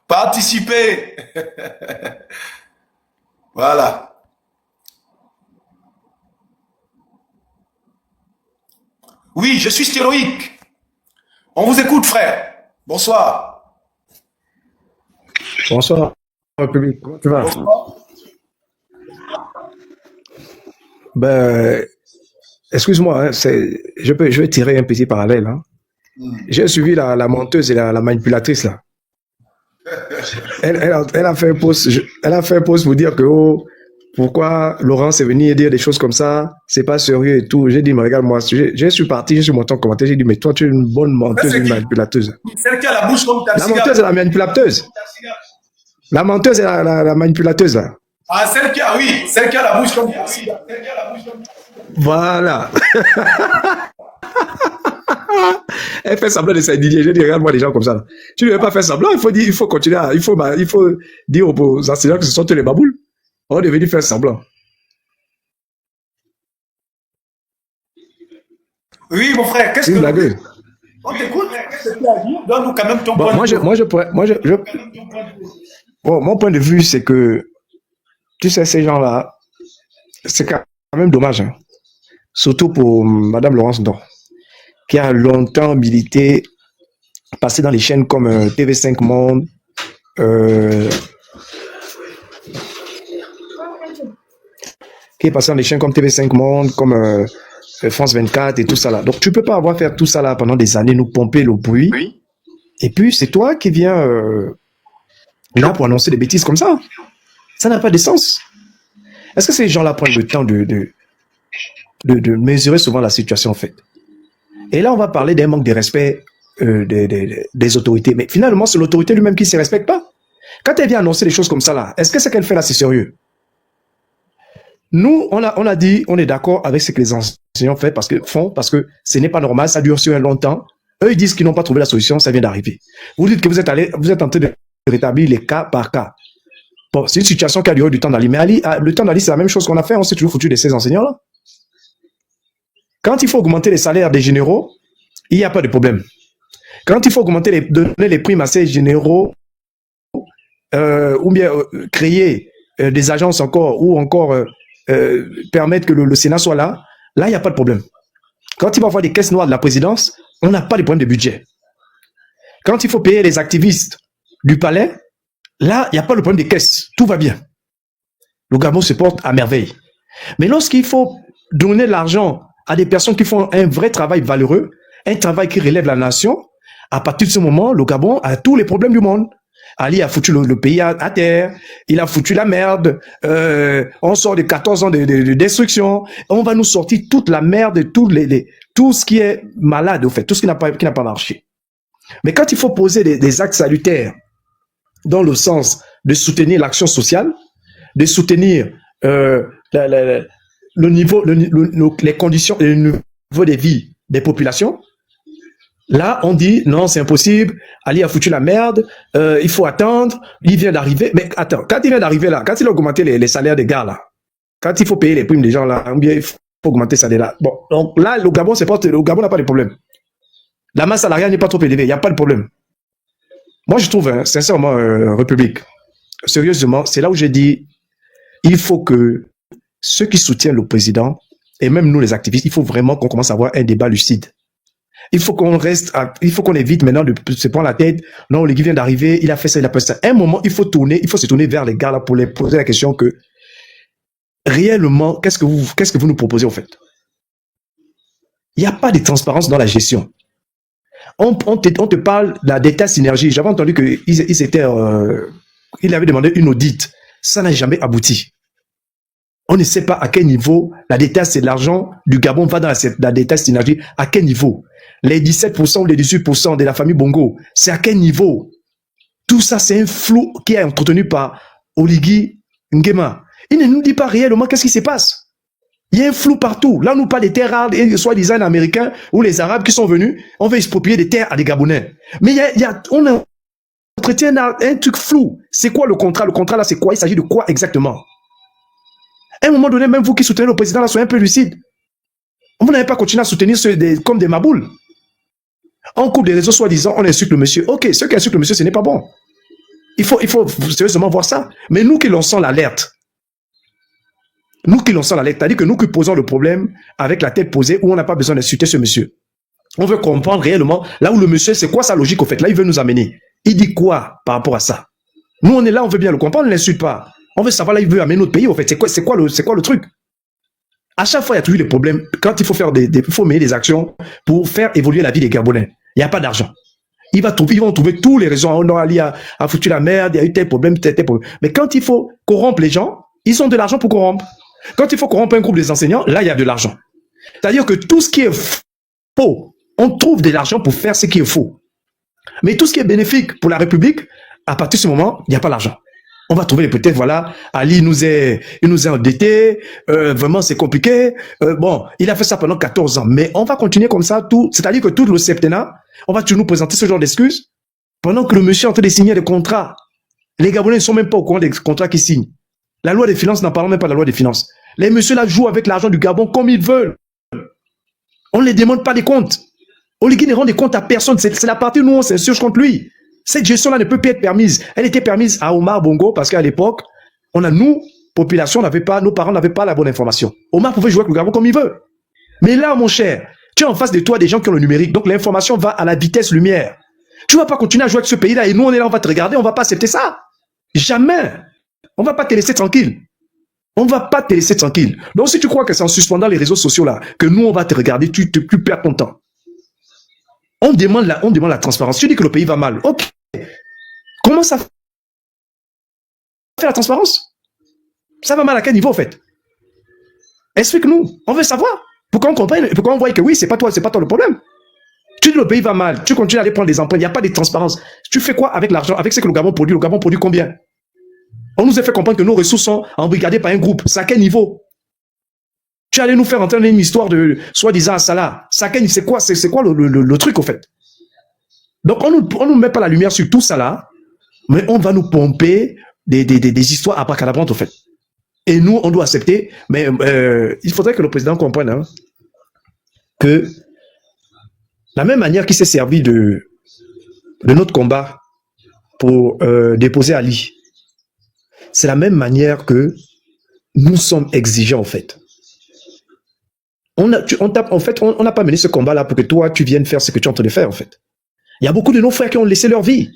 Participez. Voilà. Oui, je suis stéroïque. On vous écoute, frère. Bonsoir. Bonsoir, République. Comment tu vas? Bonsoir. Ben, excuse-moi, hein, je vais tirer un petit parallèle. Hein. J'ai suivi la menteuse et la manipulatrice là. Elle a fait un post, elle a fait un post pour dire que oh, pourquoi Laurence est venu dire des choses comme ça, c'est pas sérieux et tout. J'ai dit, mais regarde, moi, je suis parti, je suis monté en commentaire, j'ai dit, mais toi, tu es une bonne menteuse, une manipulatrice. Celle qui a la bouche comme ta La menteuse et la manipulatrice. La menteuse et la manipulatrice là. Ah, celle qui a, oui, celle qui a la bouche comme ta. Voilà. Elle fait semblant de s'indigner. Je dis, regarde-moi des gens comme ça. Là. Tu ne veux pas faire semblant, il faut continuer, il faut dire aux enseignants que ce sont tous les baboules. On est venu faire semblant. Oui, mon frère, qu'est-ce que... la gueule. On t'écoute, qu'est-ce que tu as à dire? Donne-nous quand même ton point de vue. Bon, mon point de vue, c'est que, tu sais, ces gens-là, c'est quand même dommage. Hein. Surtout pour Madame Laurence Ndong, qui a longtemps milité, passé dans les chaînes comme TV5 Monde, qui est passé dans les chaînes comme TV5 Monde, comme France 24 et tout ça là. Donc tu peux pas avoir fait tout ça là pendant des années, nous pomper le bruit. Oui. Et puis c'est toi qui viens là pour annoncer des bêtises comme ça. Ça n'a pas de sens. Est-ce que ces gens-là prennent le temps de mesurer souvent la situation en fait? Et là on va parler d'un manque de respect des autorités. Mais finalement c'est l'autorité lui-même qui ne se respecte pas. Quand elle vient annoncer des choses comme ça là, est-ce que ce qu'elle fait là c'est sérieux? Nous, on a dit, on est d'accord avec ce que les enseignants font parce que ce n'est pas normal, ça dure sur un long temps. Eux, ils disent qu'ils n'ont pas trouvé la solution, ça vient d'arriver. Vous dites que vous êtes en train de rétablir les cas par cas. Bon, c'est une situation qui a duré du temps d'Ali. Mais Ali, le temps d'Ali, c'est la même chose qu'on a fait, on s'est toujours foutu de ces enseignants-là. Quand il faut augmenter les salaires des généraux, il n'y a pas de problème. Quand il faut donner les primes à ces généraux, ou bien créer des agences encore, ou encore permettre que le Sénat soit là, il n'y a pas de problème. Quand il va y avoir des caisses noires de la présidence, on n'a pas de problème de budget. Quand il faut payer les activistes du palais, là, il n'y a pas de problème des caisses. Tout va bien. Le Gabon se porte à merveille. Mais lorsqu'il faut donner l'argent à des personnes qui font un vrai travail valeureux, un travail qui relève la nation, à partir de ce moment, le Gabon a tous les problèmes du monde. Ali a foutu le pays à terre, il a foutu la merde, on sort de 14 ans de destruction, on va nous sortir toute la merde, tout ce qui est malade, au fait, tout ce qui n'a pas marché. Mais quand il faut poser des actes salutaires dans le sens de soutenir l'action sociale, de soutenir le niveau, les conditions et le niveau de vie des populations, là, on dit, non, c'est impossible, Ali a foutu la merde, il faut attendre, il vient d'arriver. Mais attends, quand il vient d'arriver là, quand il a augmenté les salaires des gars là, quand il faut payer les primes des gens là, ou bien il faut augmenter ça là. Bon, donc là, le Gabon n'a pas de problème. La masse salariale n'est pas trop élevée, il n'y a pas de problème. Moi, je trouve, hein, sincèrement, République, sérieusement, c'est là où j'ai dit, il faut que ceux qui soutiennent le président et même nous les activistes, il faut vraiment qu'on commence à avoir un débat lucide. Il faut qu'on évite maintenant de se prendre la tête. Non, Oligui vient d'arriver, il a fait ça, il a fait ça. À un moment, il faut se tourner vers les gars là pour les poser la question que, réellement, qu'est-ce que vous nous proposez en fait? Il n'y a pas de transparence dans la gestion. On te parle de la data synergie. J'avais entendu il avait demandé une audite. Ça n'a jamais abouti. On ne sait pas à quel niveau la data, c'est l'argent du Gabon va dans la data synergie. À quel niveau? Les 17% ou les 18% de la famille Bongo, c'est à quel niveau? Tout ça, c'est un flou qui est entretenu par Oligui Nguema. Il ne nous dit pas réellement qu'est-ce qui se passe. Il y a un flou partout. Là, on nous parle des terres rares, soit-disant les Américains ou les Arabes qui sont venus. On veut exproprier des terres à des Gabonais. Mais on entretient un truc flou. C'est quoi le contrat? Le contrat, là, c'est quoi? Il s'agit de quoi exactement? À un moment donné, même vous qui soutenez le président, là, soyez un peu lucide. Vous n'avez pas continué à soutenir comme des maboules. On coupe des réseaux, soi-disant, on insulte le monsieur. Ok, ceux qui insultent le monsieur, ce n'est pas bon. Il faut sérieusement voir ça. Mais nous qui lançons l'alerte, c'est-à-dire que nous qui posons le problème avec la tête posée, où on n'a pas besoin d'insulter ce monsieur. On veut comprendre réellement, là où le monsieur, c'est quoi sa logique au fait? Là, il veut nous amener. Il dit quoi par rapport à ça? Nous, on est là, on veut bien le comprendre, on ne l'insulte pas. On veut savoir là, il veut amener notre pays, au fait. C'est quoi le truc? À chaque fois, il y a toujours des problèmes. Quand il faut mener des actions pour faire évoluer la vie des Gabonais, il n'y a pas d'argent. Ils vont trouver tous les raisons. On a foutu la merde, il y a eu tel problème. Mais quand il faut corrompre les gens, ils ont de l'argent pour corrompre. Quand il faut corrompre un groupe des enseignants, là, il y a de l'argent. C'est-à-dire que tout ce qui est faux, on trouve de l'argent pour faire ce qui est faux. Mais tout ce qui est bénéfique pour la République, à partir de ce moment, il n'y a pas d'argent. On va trouver peut-être, voilà, Ali il nous est endetté, vraiment c'est compliqué. Bon, il a fait ça pendant 14 ans, mais on va continuer comme ça, c'est-à-dire que tout le septennat, on va toujours nous présenter ce genre d'excuses, pendant que le monsieur est en train de signer des contrats. Les Gabonais ne sont même pas au courant des contrats qu'ils signent. La loi des finances, n'en parlons même pas de la loi des finances. Les messieurs là jouent avec l'argent du Gabon comme ils veulent. On ne les demande pas des comptes. Oligui ne rend des comptes à personne. C'est la partie où nous on s'insurge contre lui. Cette gestion-là ne peut plus être permise. Elle était permise à Omar Bongo parce qu'à l'époque, nous, population, nos parents n'avaient pas la bonne information. Omar pouvait jouer avec le Gabon comme il veut. Mais là, mon cher, tu as en face de toi des gens qui ont le numérique. Donc l'information va à la vitesse lumière. Tu ne vas pas continuer à jouer avec ce pays-là et nous, on est là, on va te regarder, on ne va pas accepter ça. Jamais. On ne va pas te laisser tranquille. On ne va pas te laisser tranquille. Donc si tu crois que c'est en suspendant les réseaux sociaux là, que nous, on va te regarder, tu perds ton temps. On demande la transparence. Tu dis que le pays va mal. Ok. Comment ça fait la transparence? Ça va mal à quel niveau, en fait? Explique-nous. On veut savoir. Pourquoi on comprenne? Pourquoi on voit que oui, c'est pas toi le problème? Tu dis le pays va mal. Tu continues à aller prendre des emprunts. Il n'y a pas de transparence. Tu fais quoi avec l'argent? Avec ce que le Gabon produit? Le Gabon produit combien? On nous a fait comprendre que nos ressources sont embrigadées par un groupe. C'est à quel niveau? Tu allais nous faire entendre une histoire de soi-disant Salah. C'est quoi le truc, au fait? Donc, on nous met pas la lumière sur tout ça là, mais on va nous pomper des histoires abracadabrantes, au fait. Et nous, on doit accepter, mais il faudrait que le président comprenne que la même manière qu'il s'est servi de notre combat pour déposer Ali, c'est la même manière que nous sommes exigeants, en fait. On n'a pas mené ce combat-là pour que toi, tu viennes faire ce que tu es en train de faire, en fait. Il y a beaucoup de nos frères qui ont laissé leur vie.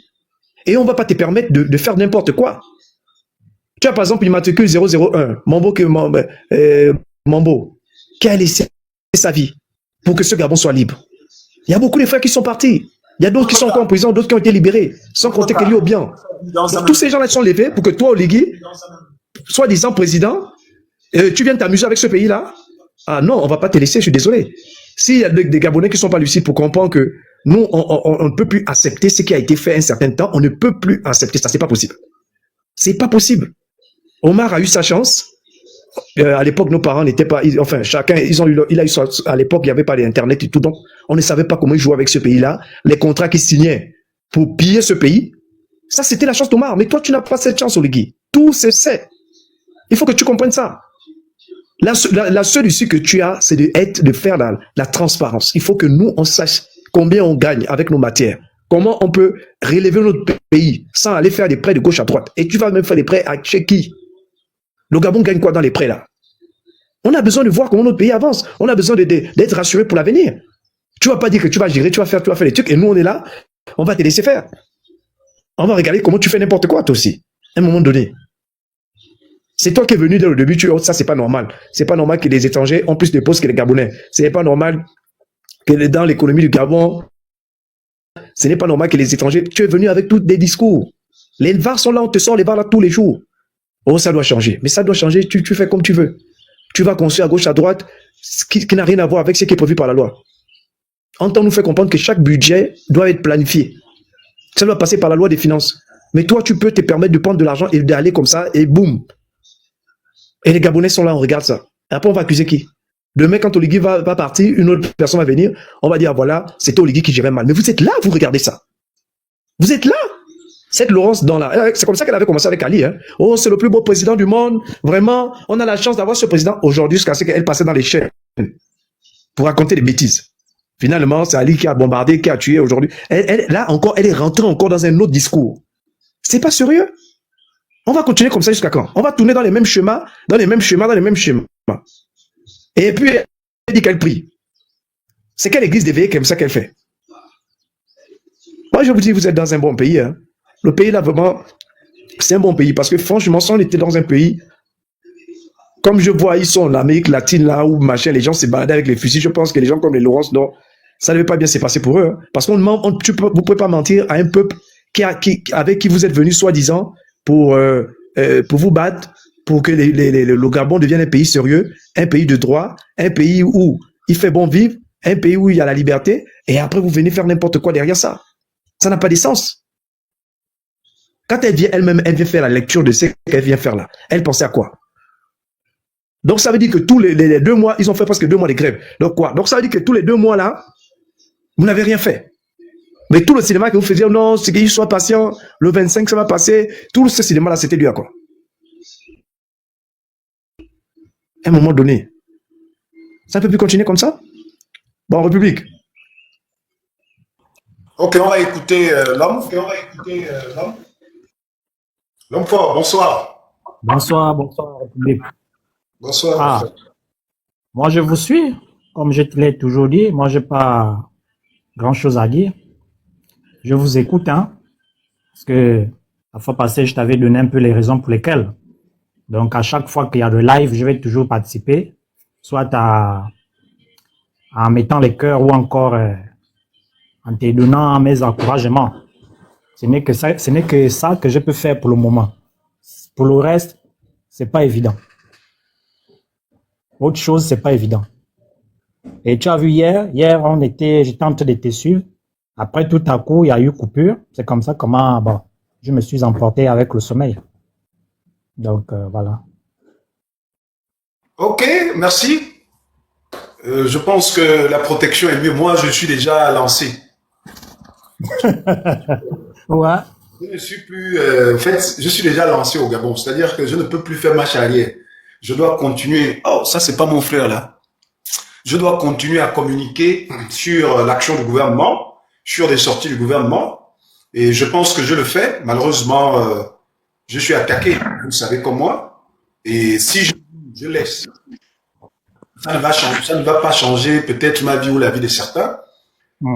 Et on ne va pas te permettre de faire n'importe quoi. Tu as par exemple l'immatricule 001, Mambo, qui a laissé sa vie pour que ce Gabon soit libre. Il y a beaucoup de frères qui sont partis. Il y a d'autres qui sont encore en prison, d'autres qui ont été libérés, sans compter que lui au bien. Donc, tous ces gens-là sont levés pour que toi, Oligui, soi-disant président, tu viennes t'amuser avec ce pays-là. Ah non, on ne va pas te laisser, je suis désolé. S'il y a des Gabonais qui ne sont pas lucides pour comprendre que nous, on ne peut plus accepter ce qui a été fait un certain temps, on ne peut plus accepter ça, c'est pas possible. C'est pas possible. Omar a eu sa chance. À l'époque, nos parents n'étaient pas, chacun, à l'époque, il n'y avait pas d'Internet et tout, donc on ne savait pas comment ils jouaient avec ce pays-là. Les contrats qu'ils signaient pour piller ce pays, ça c'était la chance d'Omar. Mais toi, tu n'as pas cette chance, Oligui. Tout se sait. Il faut que tu comprennes ça. La seule issue que tu as, c'est de faire la transparence. Il faut que nous, on sache combien on gagne avec nos matières. Comment on peut relever notre pays sans aller faire des prêts de gauche à droite. Et tu vas même faire des prêts chez qui? Le Gabon gagne quoi dans les prêts là? On a besoin de voir comment notre pays avance. On a besoin d'être rassuré pour l'avenir. Tu vas pas dire que tu vas gérer, tu vas faire les trucs, et nous, on est là, on va te laisser faire. On va regarder comment tu fais n'importe quoi, toi aussi, à un moment donné. C'est toi qui es venu dès le début, ça, c'est pas normal. C'est pas normal que les étrangers ont plus de postes que les Gabonais. C'est pas normal que dans l'économie du Gabon, ce n'est pas normal que les étrangers, tu es venu avec tous des discours. Les VAR sont là, on te sort les VAR là tous les jours. Oh, ça doit changer. Mais ça doit changer, tu fais comme tu veux. Tu vas construire à gauche, à droite, ce qui n'a rien à voir avec ce qui est prévu par la loi. On nous fait comprendre que chaque budget doit être planifié. Ça doit passer par la loi des finances. Mais toi, tu peux te permettre de prendre de l'argent et d'aller comme ça, et boum. Et les Gabonais sont là, on regarde ça. Et après, on va accuser qui? Demain, quand Oligui va partir, une autre personne va venir, on va dire, voilà, c'était Oligui qui gérait mal. Mais vous êtes là, vous regardez ça. Vous êtes là. Cette Laurence dans la... C'est comme ça qu'elle avait commencé avec Ali. Hein. Oh, c'est le plus beau président du monde. Vraiment, on a la chance d'avoir ce président aujourd'hui jusqu'à ce qu'elle passait dans les chaînes pour raconter des bêtises. Finalement, c'est Ali qui a bombardé, qui a tué aujourd'hui. Là encore, elle est rentrée encore dans un autre discours. C'est pas sérieux. On va continuer comme ça jusqu'à quand? On va tourner dans les mêmes schémas, Et puis, elle dit qu'elle prie. C'est quelle église d'éveillé comme ça qu'elle fait? Moi, je vous dis, vous êtes dans un bon pays. Hein. Le pays, là, vraiment, c'est un bon pays. Parce que franchement, si on était dans un pays, comme je vois, ils sont en Amérique latine, là, où machin, les gens se baladent avec les fusils. Je pense que les gens comme les Laurence, non, ça ne devait pas bien se passer pour eux. Hein. Parce vous ne pouvez pas mentir à un peuple avec qui vous êtes venu, soi-disant, pour vous battre, pour que le Gabon devienne un pays sérieux, un pays de droit, un pays où il fait bon vivre, un pays où il y a la liberté, et après vous venez faire n'importe quoi derrière ça. Ça n'a pas de sens. Quand elle vient elle-même, elle vient faire la lecture de ce qu'elle vient faire là. Elle pensait à quoi? Donc ça veut dire que tous les 2 mois, ils ont fait presque 2 mois de grève. Donc quoi? Donc ça veut dire que tous les 2 mois là, vous n'avez rien fait. Mais tout le cinéma que vous faisiez, non, c'est qu'il soit patient, le 25 ça va passer, tout ce cinéma là, c'était dû à quoi? À un moment donné, ça ne peut plus continuer comme ça? Bon, République. Ok, on va écouter l'homme. L'homme fort, bonsoir. Bonsoir, République. Bonsoir. Ah, moi je vous suis, comme je te l'ai toujours dit, moi j'ai pas grand-chose à dire. Je vous écoute, hein, parce que la fois passée, je t'avais donné un peu les raisons pour lesquelles. Donc à chaque fois qu'il y a de live, je vais toujours participer, soit en mettant les cœurs ou encore en te donnant mes encouragements. Ce n'est que ça que je peux faire pour le moment. Pour le reste, c'est pas évident. Autre chose, c'est pas évident. Et tu as vu hier j'étais en train de te suivre. Après, tout à coup, il y a eu coupure. C'est comme ça je me suis emporté avec le sommeil. Donc, voilà. Ok, merci. Je pense que la protection est mieux. Moi, je suis déjà lancé. Ouais. Je ne suis plus... en fait, je suis déjà lancé au Gabon. C'est-à-dire que je ne peux plus faire marche arrière. Je dois continuer. Oh, ça, c'est pas mon frère, là. Je dois continuer à communiquer sur l'action du gouvernement, sur les sorties du gouvernement. Et je pense que je le fais. Malheureusement, je suis attaqué. Vous savez comme moi. Et si je laisse, ça ne va pas changer peut-être ma vie ou la vie de certains.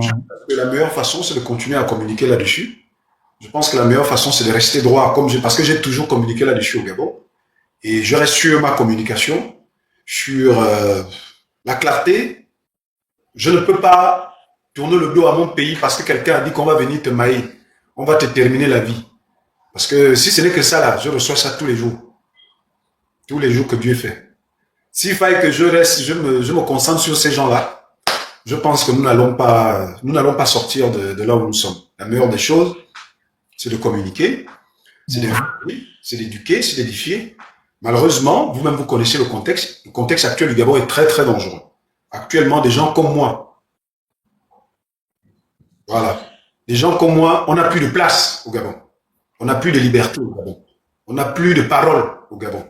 Je pense que la meilleure façon, c'est de continuer à communiquer là-dessus. Je pense que la meilleure façon, c'est de rester droit, parce que j'ai toujours communiqué là-dessus au Gabon. Et je reste sur ma communication, sur la clarté. Je ne peux pas tourner le dos à mon pays parce que quelqu'un a dit qu'on va venir te mailler. On va te terminer la vie. Parce que si ce n'est que ça là, je reçois ça tous les jours. Tous les jours que Dieu fait. S'il fallait que je reste, je me concentre sur ces gens-là, je pense que nous n'allons pas sortir de là où nous sommes. La meilleure des choses, c'est de communiquer, c'est d'éduquer, c'est d'édifier. Malheureusement, vous-même vous connaissez le contexte. Le contexte actuel du Gabon est très très dangereux. Actuellement, des gens comme moi, voilà, des gens comme moi, on n'a plus de place au Gabon. On n'a plus de liberté au Gabon. On n'a plus de parole au Gabon.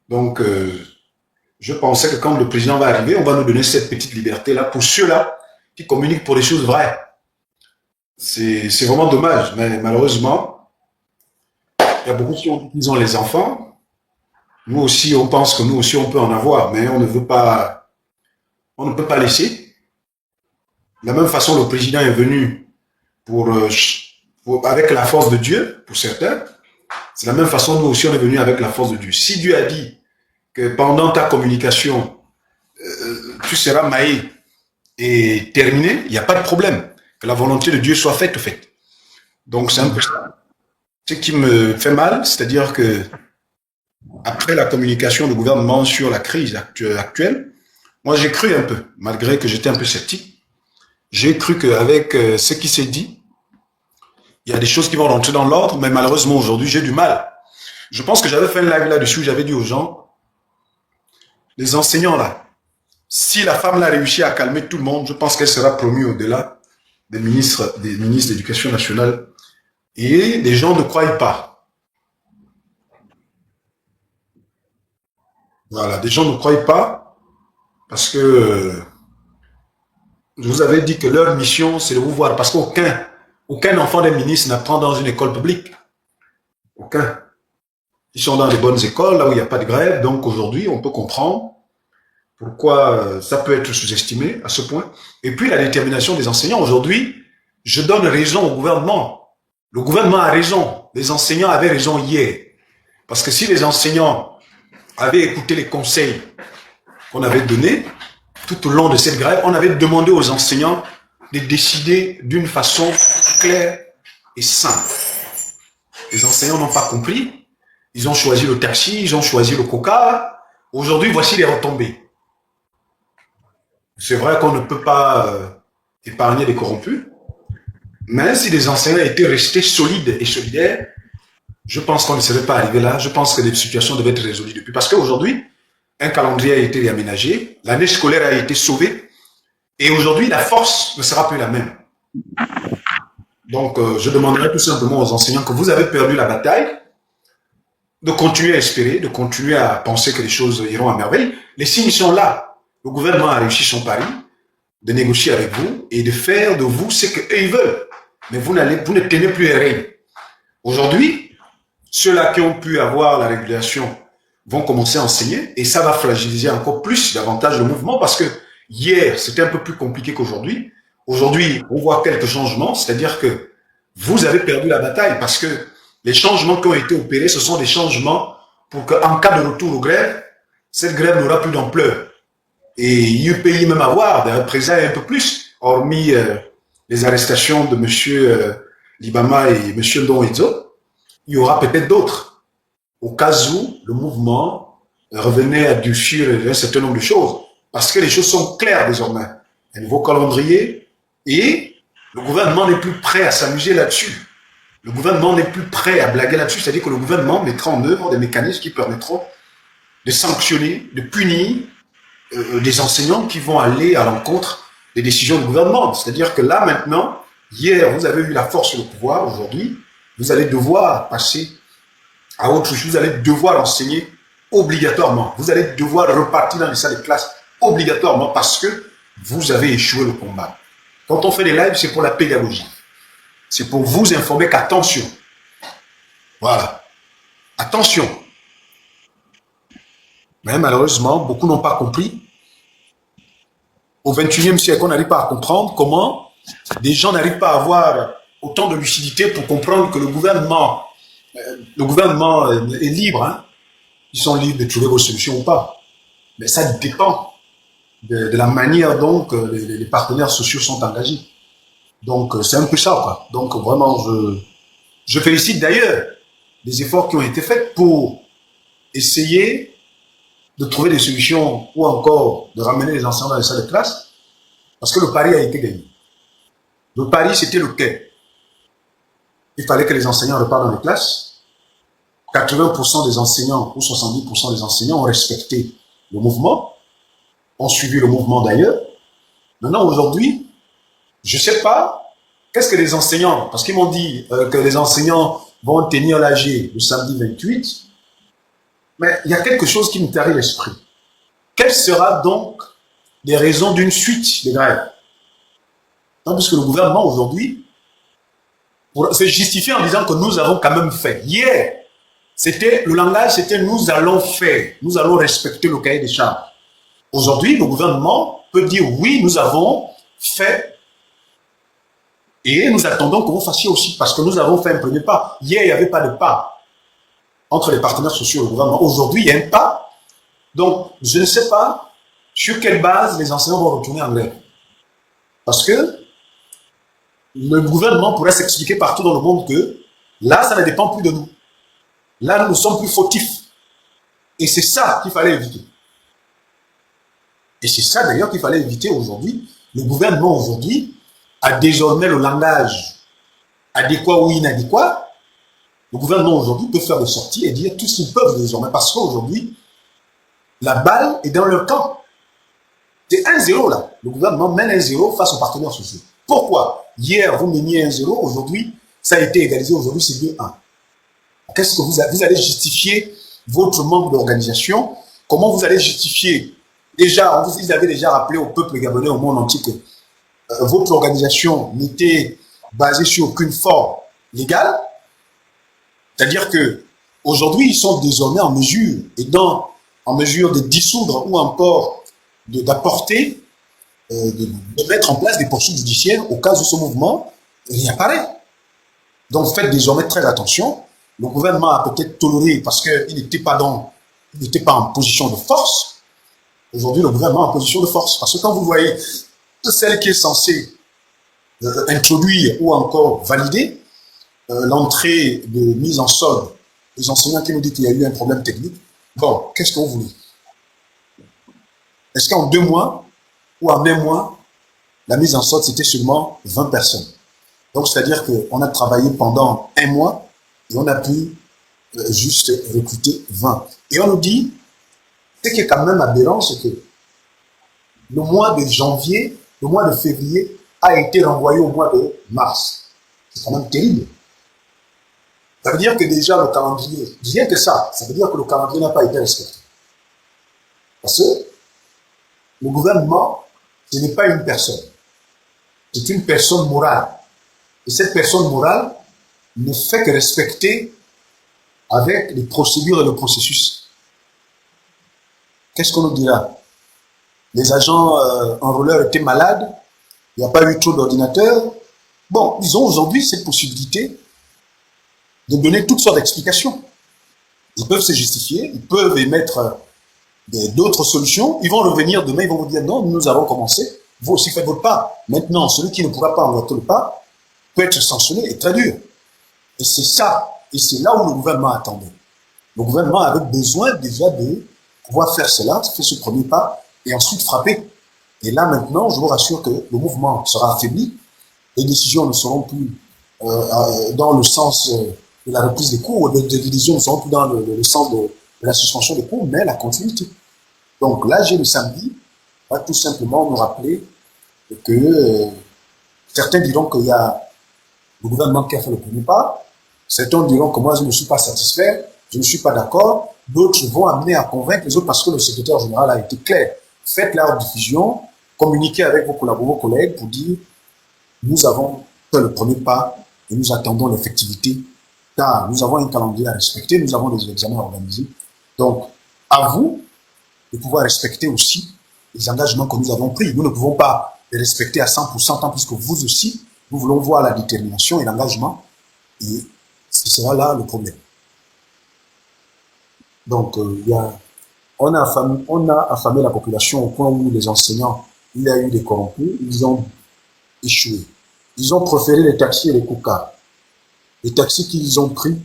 Donc, je pensais que quand le président va arriver, on va nous donner cette petite liberté-là pour ceux-là qui communiquent pour les choses vraies. C'est vraiment dommage, mais malheureusement, il y a beaucoup qui ont les enfants. Nous aussi, on pense que nous aussi, on peut en avoir, mais on ne veut pas, on ne peut pas laisser. De la même façon, le président est venu avec la force de Dieu, pour certains. C'est la même façon, nous aussi, on est venu avec la force de Dieu. Si Dieu a dit que pendant ta communication, tu seras maillé et terminé, il n'y a pas de problème. Que la volonté de Dieu soit faite, faite. Donc, c'est un peu ça. Ce qui me fait mal, c'est-à-dire que après la communication du gouvernement sur la crise actuelle, moi j'ai cru un peu, malgré que j'étais un peu sceptique, j'ai cru qu'avec ce qui s'est dit, il y a des choses qui vont rentrer dans l'ordre, mais malheureusement aujourd'hui j'ai du mal. Je pense que j'avais fait un live là-dessus où j'avais dit aux gens, les enseignants là, si la femme là réussit à calmer tout le monde, je pense qu'elle sera promue au-delà des ministres d'éducation nationale. Et les gens ne croient pas. Voilà, des gens ne croient pas parce que je vous avais dit que leur mission, c'est de vous voir. Parce qu'aucun enfant des ministres n'apprend dans une école publique. Aucun. Ils sont dans les bonnes écoles, là où il n'y a pas de grève. Donc aujourd'hui, on peut comprendre pourquoi ça peut être sous-estimé à ce point. Et puis la détermination des enseignants. Aujourd'hui, je donne raison au gouvernement. Le gouvernement a raison. Les enseignants avaient raison hier. Parce que si les enseignants avaient écouté les conseils qu'on avait donnés tout au long de cette grève, on avait demandé aux enseignants de décider d'une façon claire et simple. Les enseignants n'ont pas compris. Ils ont choisi le taxi, ils ont choisi le coca. Aujourd'hui, voici les retombées. C'est vrai qu'on ne peut pas épargner les corrompus. Mais si les enseignants étaient restés solides et solidaires, je pense qu'on ne serait pas arrivé là. Je pense que les situations devaient être résolues depuis. Parce qu'aujourd'hui, un calendrier a été réaménagé, l'année scolaire a été sauvée, et aujourd'hui, la force ne sera plus la même. Donc, je demanderai tout simplement aux enseignants que vous avez perdu la bataille, de continuer à espérer, de continuer à penser que les choses iront à merveille. Les signes sont là. Le gouvernement a réussi son pari de négocier avec vous et de faire de vous ce qu'eux veulent. Mais vous ne tenez plus les règles. Aujourd'hui, ceux-là qui ont pu avoir la régulation vont commencer à enseigner et ça va fragiliser encore plus davantage le mouvement parce que hier, c'était un peu plus compliqué qu'aujourd'hui. Aujourd'hui, on voit quelques changements, c'est-à-dire que vous avez perdu la bataille parce que les changements qui ont été opérés, ce sont des changements pour qu'en cas de retour aux grèves, cette grève n'aura plus d'ampleur. Et il peut y même avoir des représailles un peu plus, hormis les arrestations de M. Libama et M. Ndongo. Il y aura peut-être d'autres, au cas où le mouvement revenait à durcir un certain nombre de choses. Parce que les choses sont claires désormais. Un nouveau calendrier et le gouvernement n'est plus prêt à s'amuser là-dessus. Le gouvernement n'est plus prêt à blaguer là-dessus, c'est-à-dire que le gouvernement mettra en œuvre des mécanismes qui permettront de sanctionner, de punir des enseignants qui vont aller à l'encontre des décisions du gouvernement. C'est-à-dire que là, maintenant, hier, vous avez eu la force et le pouvoir. Aujourd'hui, vous allez devoir passer à autre chose. Vous allez devoir enseigner obligatoirement. Vous allez devoir repartir dans les salles de classe obligatoirement parce que vous avez échoué le combat. Quand on fait des lives, c'est pour la pédagogie. C'est pour vous informer qu'attention. Voilà. Attention. Mais malheureusement, beaucoup n'ont pas compris. Au XXIe siècle, on n'arrive pas à comprendre comment des gens n'arrivent pas à avoir autant de lucidité pour comprendre que le gouvernement est libre. Hein. Ils sont libres de trouver vos solutions ou pas. Mais ça dépend de la manière dont les partenaires sociaux sont engagés. Donc, c'est un peu ça, quoi. Donc, vraiment, je félicite d'ailleurs les efforts qui ont été faits pour essayer de trouver des solutions ou encore de ramener les enseignants dans les salles de classe parce que le pari a été gagné. Le pari, c'était lequel? Il fallait que les enseignants repartent dans les classes. 80% des enseignants ou 70% des enseignants ont respecté le mouvement, ont suivi le mouvement d'ailleurs. Maintenant, aujourd'hui, je ne sais pas, qu'est-ce que les enseignants, parce qu'ils m'ont dit que les enseignants vont tenir l'AG le samedi 28, mais il y a quelque chose qui me tarit l'esprit. Quelles sera donc les raisons d'une suite des grèves? Puisque le gouvernement aujourd'hui se justifie en disant que nous avons quand même fait. Hier, C'était, le langage, c'était nous allons faire, nous allons respecter le cahier des charges. Aujourd'hui, le gouvernement peut dire oui, nous avons fait et nous attendons que vous fassiez aussi parce que nous avons fait un premier pas. Hier, il n'y avait pas de pas entre les partenaires sociaux et le gouvernement. Aujourd'hui, il y a un pas. Donc, je ne sais pas sur quelle base les enseignants vont retourner en grève. Parce que le gouvernement pourrait s'expliquer partout dans le monde que là, ça ne dépend plus de nous. Là, nous ne sommes plus fautifs. Et c'est ça qu'il fallait éviter. Et c'est ça d'ailleurs qu'il fallait éviter aujourd'hui. Le gouvernement aujourd'hui a désormais le langage adéquat ou inadéquat. Le gouvernement aujourd'hui peut faire des sorties et dire tout ce qu'ils peuvent désormais. Parce qu'aujourd'hui, la balle est dans leur camp. C'est 1-0 là. Le gouvernement mène 1-0 face aux partenaires sociaux. Pourquoi? Hier, vous meniez 1-0. Aujourd'hui, ça a été égalisé. Aujourd'hui, c'est 2-1. Qu'est-ce que vous allez justifier votre manque d'organisation? Comment vous allez justifier? Déjà, ils avaient déjà rappelé au peuple gabonais, au monde entier, que votre organisation n'était basée sur aucune forme légale. C'est-à-dire que aujourd'hui, ils sont désormais en mesure, en mesure de dissoudre ou encore d'apporter, de mettre en place des poursuites judiciaires au cas où ce mouvement réapparaît. Donc faites désormais très attention. Le gouvernement a peut-être toléré parce qu'il n'était pas en position de force. Aujourd'hui, le gouvernement est en position de force. Parce que quand vous voyez celle qui est censée introduire ou encore valider l'entrée de mise en solde des enseignants qui nous disent qu'il y a eu un problème technique, bon, qu'est-ce que vous voulez? Est-ce qu'en 2 mois ou en 1 mois, la mise en solde, c'était seulement 20 personnes? Donc, c'est-à-dire qu'on a travaillé pendant 1 mois et on a pu juste recruter 20. Et on nous dit, ce qui est quand même aberrant, c'est que le mois de janvier, le mois de février a été renvoyé au mois de mars. C'est quand même terrible. Ça veut dire que déjà le calendrier, rien que ça veut dire que le calendrier n'a pas été respecté. Parce que le gouvernement, ce n'est pas une personne. C'est une personne morale. Et cette personne morale ne fait que respecter avec les procédures et le processus. Qu'est-ce qu'on nous dira? Les agents enrôleurs étaient malades, il n'y a pas eu trop d'ordinateurs. Bon, ils ont aujourd'hui cette possibilité de donner toutes sortes d'explications. Ils peuvent se justifier, ils peuvent émettre d'autres solutions. Ils vont revenir demain, ils vont vous dire non, nous avons commencé, vous aussi faites votre part. Maintenant, celui qui ne pourra pas emboîter le pas peut être sanctionné et très dur. Et c'est ça, et c'est là où le gouvernement attendait. Le gouvernement avait besoin déjà de pouvoir faire cela, faire ce premier pas, et ensuite frapper. Et là maintenant, je vous rassure que le mouvement sera affaibli, les décisions ne seront plus dans le sens de la reprise des cours, les décisions ne seront plus dans le sens de la suspension des cours, mais la continuité. Donc là, j'ai le samedi, va tout simplement nous rappeler que certains diront qu'il y a le gouvernement qui a fait le premier pas, certains diront que moi je ne suis pas satisfait, je ne suis pas d'accord, d'autres vont amener à convaincre les autres parce que le secrétaire général a été clair. Faites la diffusion, communiquez avec vos collègues pour dire nous avons fait le premier pas et nous attendons l'effectivité car nous avons un calendrier à respecter, nous avons des examens à organiser. Donc, à vous de pouvoir respecter aussi les engagements que nous avons pris. Nous ne pouvons pas les respecter à 100%, tant plus que vous aussi, nous voulons voir la détermination et l'engagement et ce sera là le problème. Donc, on a affamé la population au point où les enseignants, il y a eu des corrompus, ils ont échoué. Ils ont préféré les taxis et les coca. Les taxis qu'ils ont pris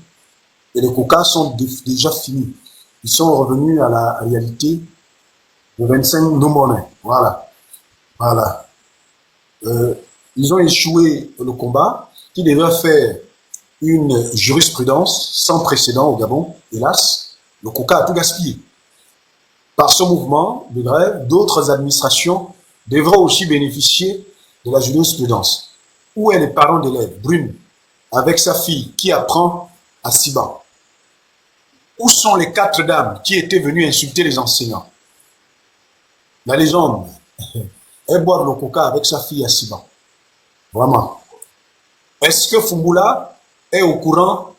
et les coca sont déjà finis. Ils sont revenus à la réalité de 25 no-money. Voilà. Ils ont échoué le combat qui devait faire une jurisprudence sans précédent au Gabon, hélas. Le coca a tout gaspillé. Par ce mouvement de grève, d'autres administrations devront aussi bénéficier de la jurisprudence. Où est les parents d'élèves? Brune, avec sa fille, qui apprend à Siban? Où sont les 4 dames qui étaient venues insulter les enseignants? La légende, elle boit le coca avec sa fille à Siban. Vraiment. Est-ce que Fumbula est au courant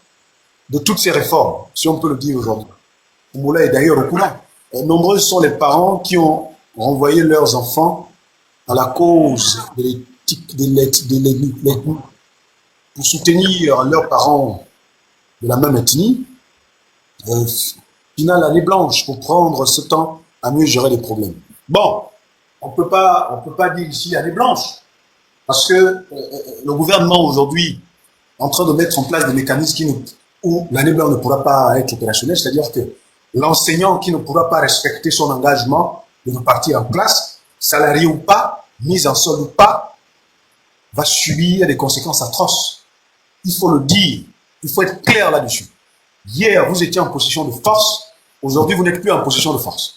de toutes ces réformes, si on peut le dire aujourd'hui. Moula est d'ailleurs au courant. Nombreux sont les parents qui ont renvoyé leurs enfants à la cause de l'éthique, de l'ethnie, pour soutenir leurs parents de la même ethnie. Final, l'année blanche pour prendre ce temps à mieux gérer les problèmes. Bon, on peut pas dire ici année blanche, parce que le gouvernement aujourd'hui est en train de mettre en place des mécanismes où l'année blanche ne pourra pas être opérationnelle, c'est-à-dire que l'enseignant qui ne pourra pas respecter son engagement de repartir en classe, salarié ou pas, mis en solde ou pas, va subir des conséquences atroces. Il faut le dire, il faut être clair là-dessus. Hier, vous étiez en position de force, aujourd'hui, vous n'êtes plus en position de force.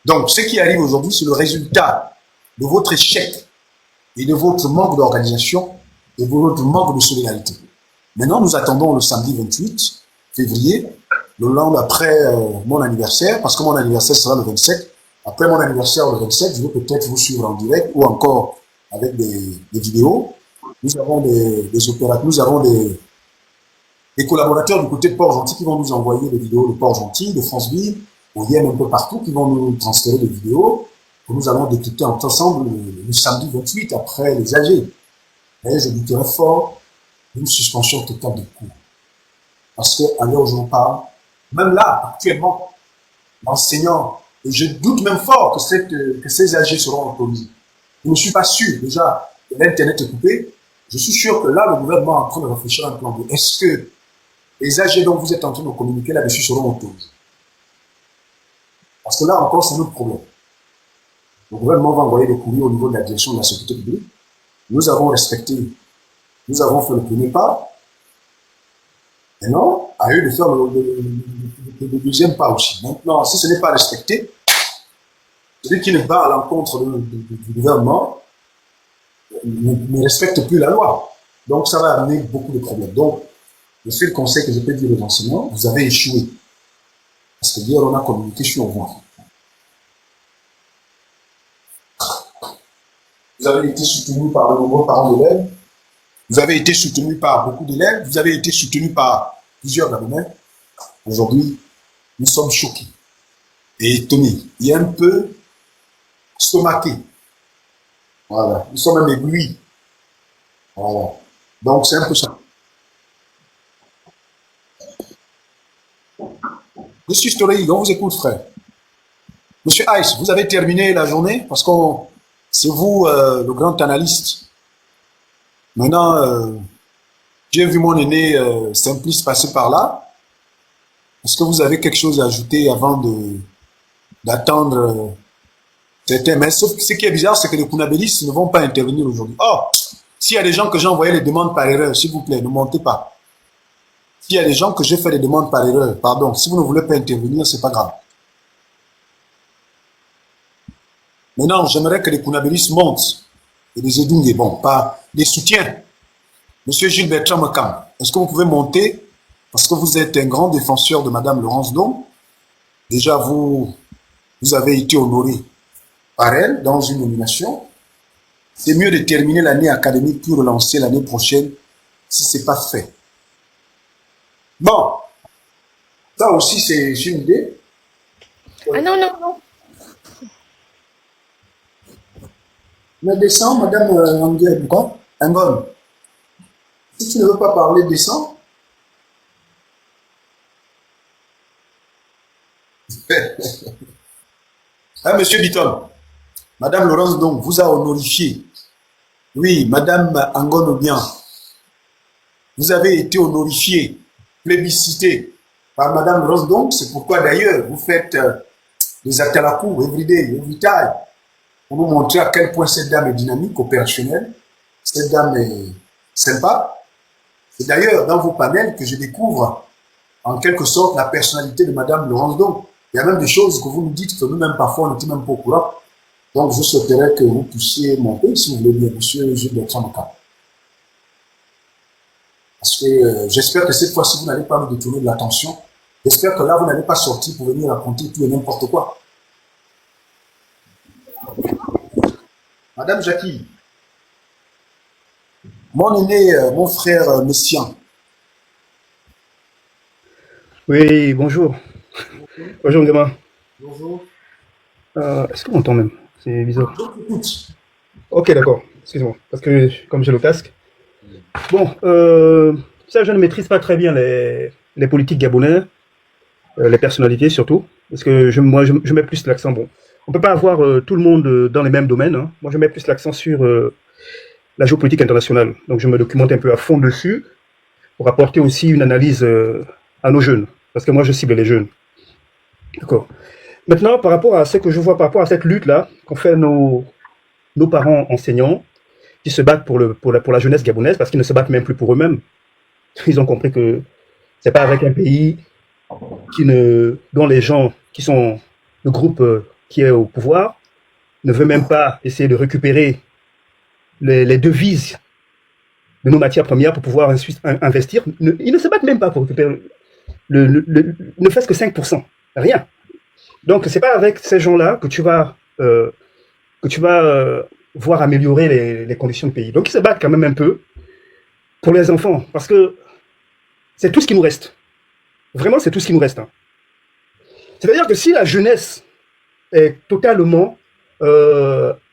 Donc, ce qui arrive aujourd'hui, c'est le résultat de votre échec et de votre manque d'organisation et de votre manque de solidarité. Maintenant, nous attendons le samedi 28 février, le lendemain après mon anniversaire, parce que mon anniversaire sera le 27. Après mon anniversaire le 27, je vais peut-être vous suivre en direct ou encore avec des vidéos. Nous avons des opérateurs, nous avons des collaborateurs du côté de Port-Gentil qui vont nous envoyer des vidéos de Port-Gentil, de Franceville, au Yen un peu partout, qui vont nous transférer des vidéos que nous allons décrypter ensemble le samedi 28 après les AG. Et je douterais fort d'une suspension totale des cours. Parce qu'à l'heure où je vous parle, même là, actuellement, l'enseignant, et je doute même fort que ces AG seront autorisés. Je ne suis pas sûr, déjà, que l'Internet est coupé. Je suis sûr que là, le gouvernement est en train de réfléchir à un plan B. Est-ce que les AG dont vous êtes en train de communiquer là-dessus seront autorisés? Parce que là encore, c'est notre problème. Le gouvernement va envoyer des courriers au niveau de la direction de la sécurité publique. Nous avons respecté, nous avons fait le premier pas. Maintenant, à eux de faire le deuxième pas aussi. Maintenant, si ce n'est pas respecté, celui qui ne va à l'encontre du gouvernement ne respecte plus la loi. Donc, ça va amener beaucoup de problèmes. Donc, le seul conseil que je peux dire aux enseignants, vous avez échoué. Parce que hier, on a communiqué sur vous. Vous avez été soutenu par de nombreux parents d'élèves. Vous avez été soutenu par beaucoup d'élèves. Vous avez été soutenu par plusieurs Gabonais. Aujourd'hui, nous sommes choqués et étonnés. Il y a un peu stomaqués. Voilà. Nous sommes même éblouis. Voilà. Donc, c'est un peu ça. Monsieur Story, on vous écoute, frère. Monsieur Ice, vous avez terminé la journée parce que c'est vous le grand analyste. Maintenant, j'ai vu mon aîné Simplice passer par là. Est-ce que vous avez quelque chose à ajouter avant d'attendre certains? Mais sauf que ce qui est bizarre, c'est que les Kounabélistes ne vont pas intervenir aujourd'hui. Oh, s'il y a des gens que j'ai envoyé les demandes par erreur, s'il vous plaît, ne montez pas. S'il y a des gens que j'ai fait des demandes par erreur, pardon, si vous ne voulez pas intervenir, c'est pas grave. Maintenant, j'aimerais que les Kounabélistes montent et les Edungé, bon, pas des soutiens. Monsieur Gilles Bertrand Mekam, est-ce que vous pouvez monter? Parce que vous êtes un grand défenseur de Madame Laurence Dom. Déjà, vous avez été honoré par elle dans une nomination. C'est mieux de terminer l'année académique puis relancer l'année prochaine si ce n'est pas fait. Bon, ça aussi, c'est une idée. Ah non, non, non. Mais descends, Madame Angon. Si tu ne veux pas parler, descends. Hein, Monsieur Bitton, Madame Laurence donc vous a honorifié. Oui, Madame Angon Obien, vous avez été honorifié, plébiscité par Madame Laurence donc. C'est pourquoi d'ailleurs vous faites des actes à la cour, everyday, every time, pour nous montrer à quel point cette dame est dynamique, opérationnelle. Cette dame est sympa. C'est d'ailleurs dans vos panels que je découvre en quelque sorte la personnalité de Madame Laurence donc. Il y a même des choses que vous nous dites que nous-mêmes parfois on n'était même pas au courant. Donc je souhaiterais que vous puissiez monter, si vous voulez bien, Monsieur Gilles Bertrand Mekam. Parce que j'espère que cette fois-ci vous n'allez pas nous détourner de l'attention. J'espère que là vous n'allez pas sortir pour venir raconter tout et n'importe quoi. Madame Jackie, mon aîné, mon frère Messian, Oui, bonjour. Bonjour, gamin. Est-ce qu'on m'entend même? C'est bizarre. Ok, d'accord. Excuse-moi. Parce que comme j'ai le casque. Bon, ça, je ne maîtrise pas très bien les politiques gabonais, les personnalités surtout. Parce que moi, je mets plus l'accent. Bon, on peut pas avoir tout le monde dans les mêmes domaines, hein. Moi, je mets plus l'accent sur la géopolitique internationale. Donc, je me documente un peu à fond dessus pour apporter aussi une analyse à nos jeunes. Parce que moi, je cible les jeunes. D'accord. Maintenant, par rapport à ce que je vois, par rapport à cette lutte-là qu'ont fait nos parents enseignants, qui se battent pour la jeunesse gabonaise, parce qu'ils ne se battent même plus pour eux-mêmes. Ils ont compris que c'est pas avec un pays dont les gens qui sont le groupe qui est au pouvoir ne veut même pas essayer de récupérer les devises de nos matières premières pour pouvoir ensuite investir. Ils ne se battent même pas pour récupérer ne fait-ce que 5%. Rien. Donc, c'est pas avec ces gens-là que tu vas voir améliorer les conditions du pays. Donc, ils se battent quand même un peu pour les enfants, parce que c'est tout ce qui nous reste. Vraiment, c'est tout ce qui nous reste. Hein. C'est-à-dire que si la jeunesse est totalement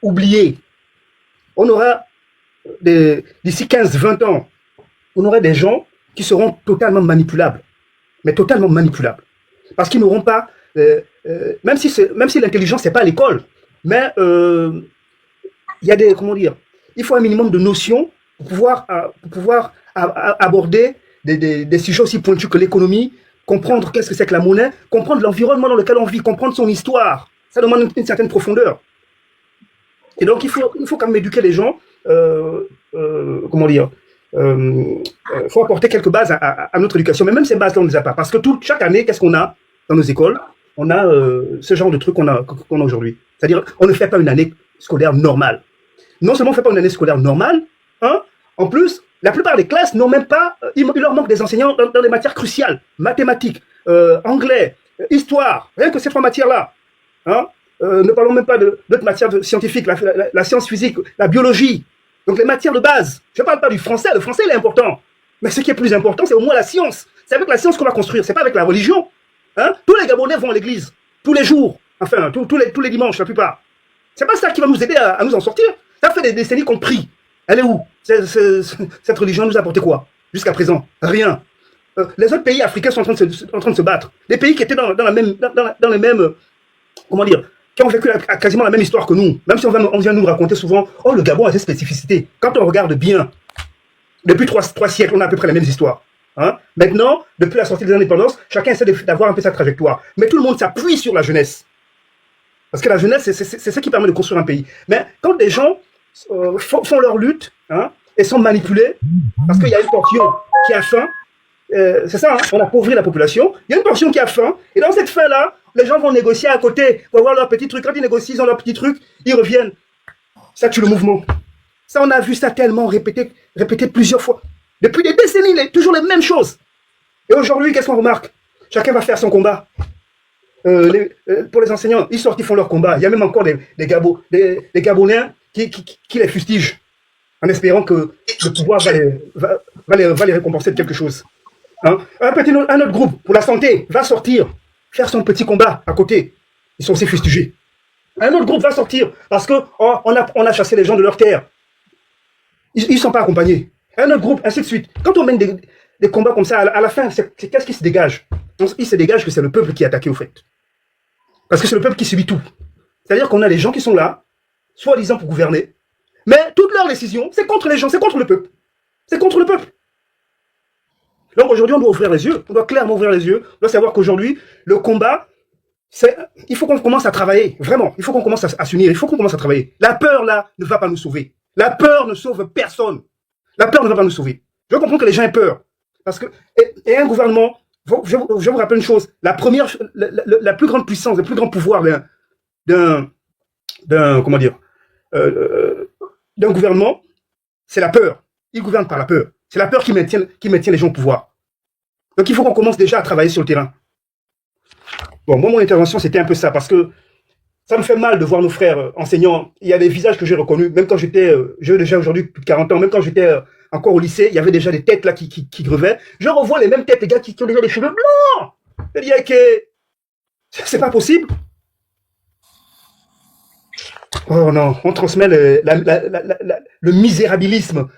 oubliée, on aura, d'ici 15-20 ans, on aura des gens qui seront totalement manipulables. Mais totalement manipulables. Parce qu'ils n'auront pas, même si l'intelligence n'est pas à l'école, mais il y a des, comment dire, il faut un minimum de notions pour pouvoir aborder des sujets aussi pointus que l'économie, comprendre qu'est-ce que c'est que la monnaie, comprendre l'environnement dans lequel on vit, comprendre son histoire. Ça demande une certaine profondeur. Et donc, il faut quand même éduquer les gens, comment dire, faut apporter quelques bases à notre éducation. Mais même ces bases-là, on ne les a pas. Parce que chaque année, qu'est-ce qu'on a dans nos écoles? On a ce genre de trucs qu'on a aujourd'hui. C'est-à-dire, on ne fait pas une année scolaire normale. Non seulement on ne fait pas une année scolaire normale, hein, en plus, la plupart des classes n'ont même pas, il leur manque des enseignants dans les matières cruciales, mathématiques, anglais, histoire, rien que ces trois matières-là. Hein, ne parlons même pas d'autres matières scientifiques, la science physique, la biologie. Donc les matières de base. Je ne parle pas du français, le français il est important. Mais ce qui est plus important, c'est au moins la science. C'est avec la science qu'on va construire, c'est pas avec la religion. Hein? Tous les Gabonais vont à l'église, tous les jours, enfin tous les dimanches, la plupart. C'est pas ça qui va nous aider à nous en sortir. Ça fait des décennies qu'on prie. Elle est où? Cette religion nous a apporté quoi? Jusqu'à présent, rien. Les autres pays africains sont en train de se battre. Les pays qui étaient dans les mêmes, comment dire, qui ont vécu quasiment la même histoire que nous. Même si on vient nous raconter souvent, oh, le Gabon a ses spécificités. Quand on regarde bien, depuis 3 siècles, on a à peu près les mêmes histoires. Hein? Maintenant, depuis la sortie des indépendances, chacun essaie d'avoir un peu sa trajectoire. Mais tout le monde s'appuie sur la jeunesse. Parce que la jeunesse, c'est ce qui permet de construire un pays. Mais quand des gens font leur lutte, hein, et sont manipulés, parce qu'il y a une portion qui a faim, c'est ça, hein, on appauvrit la population, il y a une portion qui a faim, et dans cette faim-là, les gens vont négocier à côté, vont avoir leur petit truc. Quand ils négocient, ils ont leur petit truc, ils reviennent. Ça tue le mouvement. Ça, on a vu ça tellement répété plusieurs fois. Depuis des décennies, toujours les mêmes choses. Et aujourd'hui, qu'est-ce qu'on remarque? Chacun va faire son combat. Pour les enseignants, ils sortent, ils font leur combat. Il y a même encore des Gabonais qui les fustigent, en espérant que le pouvoir va les récompenser de quelque chose. Hein? Un autre groupe, pour la santé, va sortir, faire son petit combat à côté. Ils sont aussi fustigés. Un autre groupe va sortir parce que on a chassé les gens de leur terre. Ils ne sont pas accompagnés. Un autre groupe, ainsi de suite. Quand on mène des combats comme ça, à la fin, qu'est-ce qui se dégage? Il se dégage que c'est le peuple qui est attaqué, au fait. Parce que c'est le peuple qui subit tout. C'est-à-dire qu'on a des gens qui sont là, soi-disant pour gouverner, mais toutes leurs décisions, c'est contre les gens, c'est contre le peuple. C'est contre le peuple. Donc aujourd'hui, on doit ouvrir les yeux. On doit clairement ouvrir les yeux. On doit savoir qu'aujourd'hui, le combat, il faut qu'on commence à travailler. Vraiment, il faut qu'on commence à s'unir. Il faut qu'on commence à travailler. La peur, là, ne va pas nous sauver. La peur ne sauve personne. La peur ne va pas nous sauver. Je comprends que les gens aient peur. Parce que, et un gouvernement, je vous rappelle une chose, la plus grande puissance, le plus grand pouvoir d'un gouvernement, c'est la peur. Il gouverne par la peur. C'est la peur qui maintient les gens au pouvoir. Donc il faut qu'on commence déjà à travailler sur le terrain. Bon, moi, mon intervention, c'était un peu ça, parce que ça me fait mal de voir nos frères enseignants. Il y a des visages que j'ai reconnus, même quand j'ai déjà aujourd'hui plus de 40 ans, même quand j'étais encore au lycée, il y avait déjà des têtes là qui grevaient. Je revois les mêmes têtes, les gars qui ont déjà des cheveux blancs. C'est-à-dire que c'est pas possible. Oh non, on transmet le misérabilisme,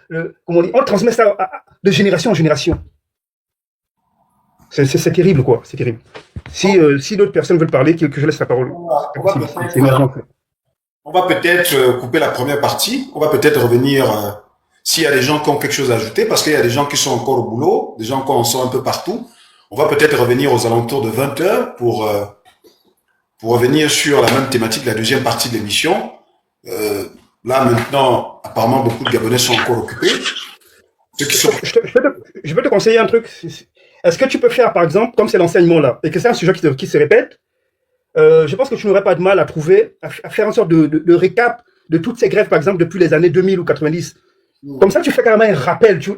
comment on dit, on transmet ça de génération en génération. C'est terrible, quoi, c'est terrible. Si d'autres personnes veulent parler, que je laisse la parole. On va peut-être couper la première partie. On va peut-être revenir s'il y a des gens qui ont quelque chose à ajouter, parce qu'il y a des gens qui sont encore au boulot, des gens qui en sont un peu partout. On va peut-être revenir aux alentours de 20 heures pour revenir sur la même thématique, la deuxième partie de l'émission. Là, maintenant, apparemment, beaucoup de Gabonais sont encore occupés. Ceux qui sont... Je veux te conseiller un truc. Est-ce que tu peux faire, par exemple, comme c'est l'enseignement là, et que c'est un sujet qui se répète, je pense que tu n'aurais pas de mal à faire une sorte de récap de toutes ces grèves, par exemple, depuis les années 2000 ou 90. Comme ça, tu fais carrément un rappel. Tu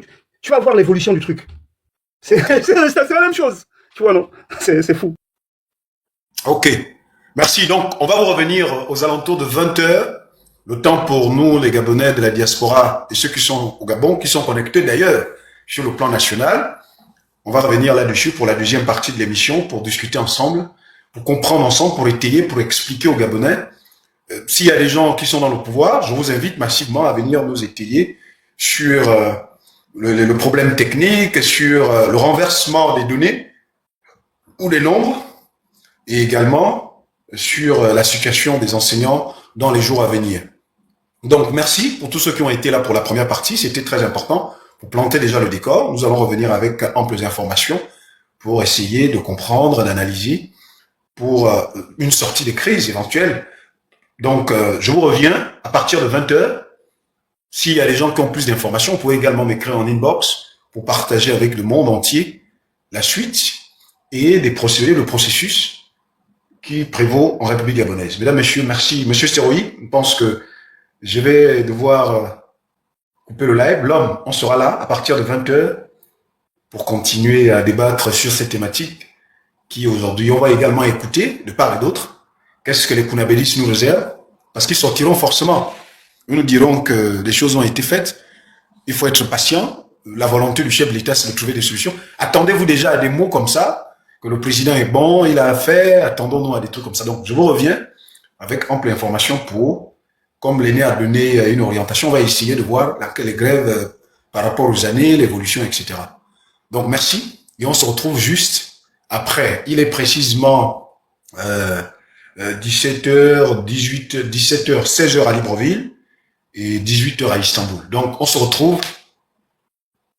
vas voir l'évolution du truc. C'est la même chose. Tu vois, non? C'est fou. Ok. Merci. Donc, on va revenir aux alentours de 20 heures. Le temps pour nous, les Gabonais de la diaspora et ceux qui sont au Gabon, qui sont connectés d'ailleurs sur le plan national. On va revenir là-dessus pour la deuxième partie de l'émission, pour discuter ensemble, pour comprendre ensemble, pour étayer, pour expliquer aux Gabonais. S'il y a des gens qui sont dans le pouvoir, je vous invite massivement à venir nous étayer sur le problème technique, sur le renversement des données ou les nombres, et également sur la situation des enseignants dans les jours à venir. Donc, merci pour tous ceux qui ont été là pour la première partie. C'était très important pour planter déjà le décor. Nous allons revenir avec amples informations pour essayer de comprendre, d'analyser pour une sortie des crises éventuelles. Donc, je vous reviens à partir de 20 heures. S'il y a des gens qui ont plus d'informations, vous pouvez également m'écrire en inbox pour partager avec le monde entier la suite et des procédés, le processus qui prévaut en République gabonaise. Mesdames, messieurs, merci. Monsieur Stéroï, je pense que je vais devoir couper le live. L'homme, on sera là à partir de 20 heures pour continuer à débattre sur cette thématique qui aujourd'hui, on va également écouter de part et d'autre. Qu'est-ce que les Kounabélis nous réservent? Parce qu'ils sortiront forcément. Ils nous diront que des choses ont été faites. Il faut être patient. La volonté du chef de l'État, c'est de trouver des solutions. Attendez-vous déjà à des mots comme ça, que le président est bon, il a fait, attendons-nous à des trucs comme ça. Donc, je vous reviens avec ample information pour, comme l'aîné a donné une orientation, on va essayer de voir les grèves par rapport aux années, l'évolution, etc. Donc, merci. Et on se retrouve juste après. Il est précisément 17h, 18h, 17h, 16h à Libreville et 18h à Istanbul. Donc, on se retrouve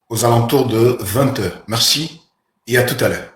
aux alentours de 20h. Merci et à tout à l'heure.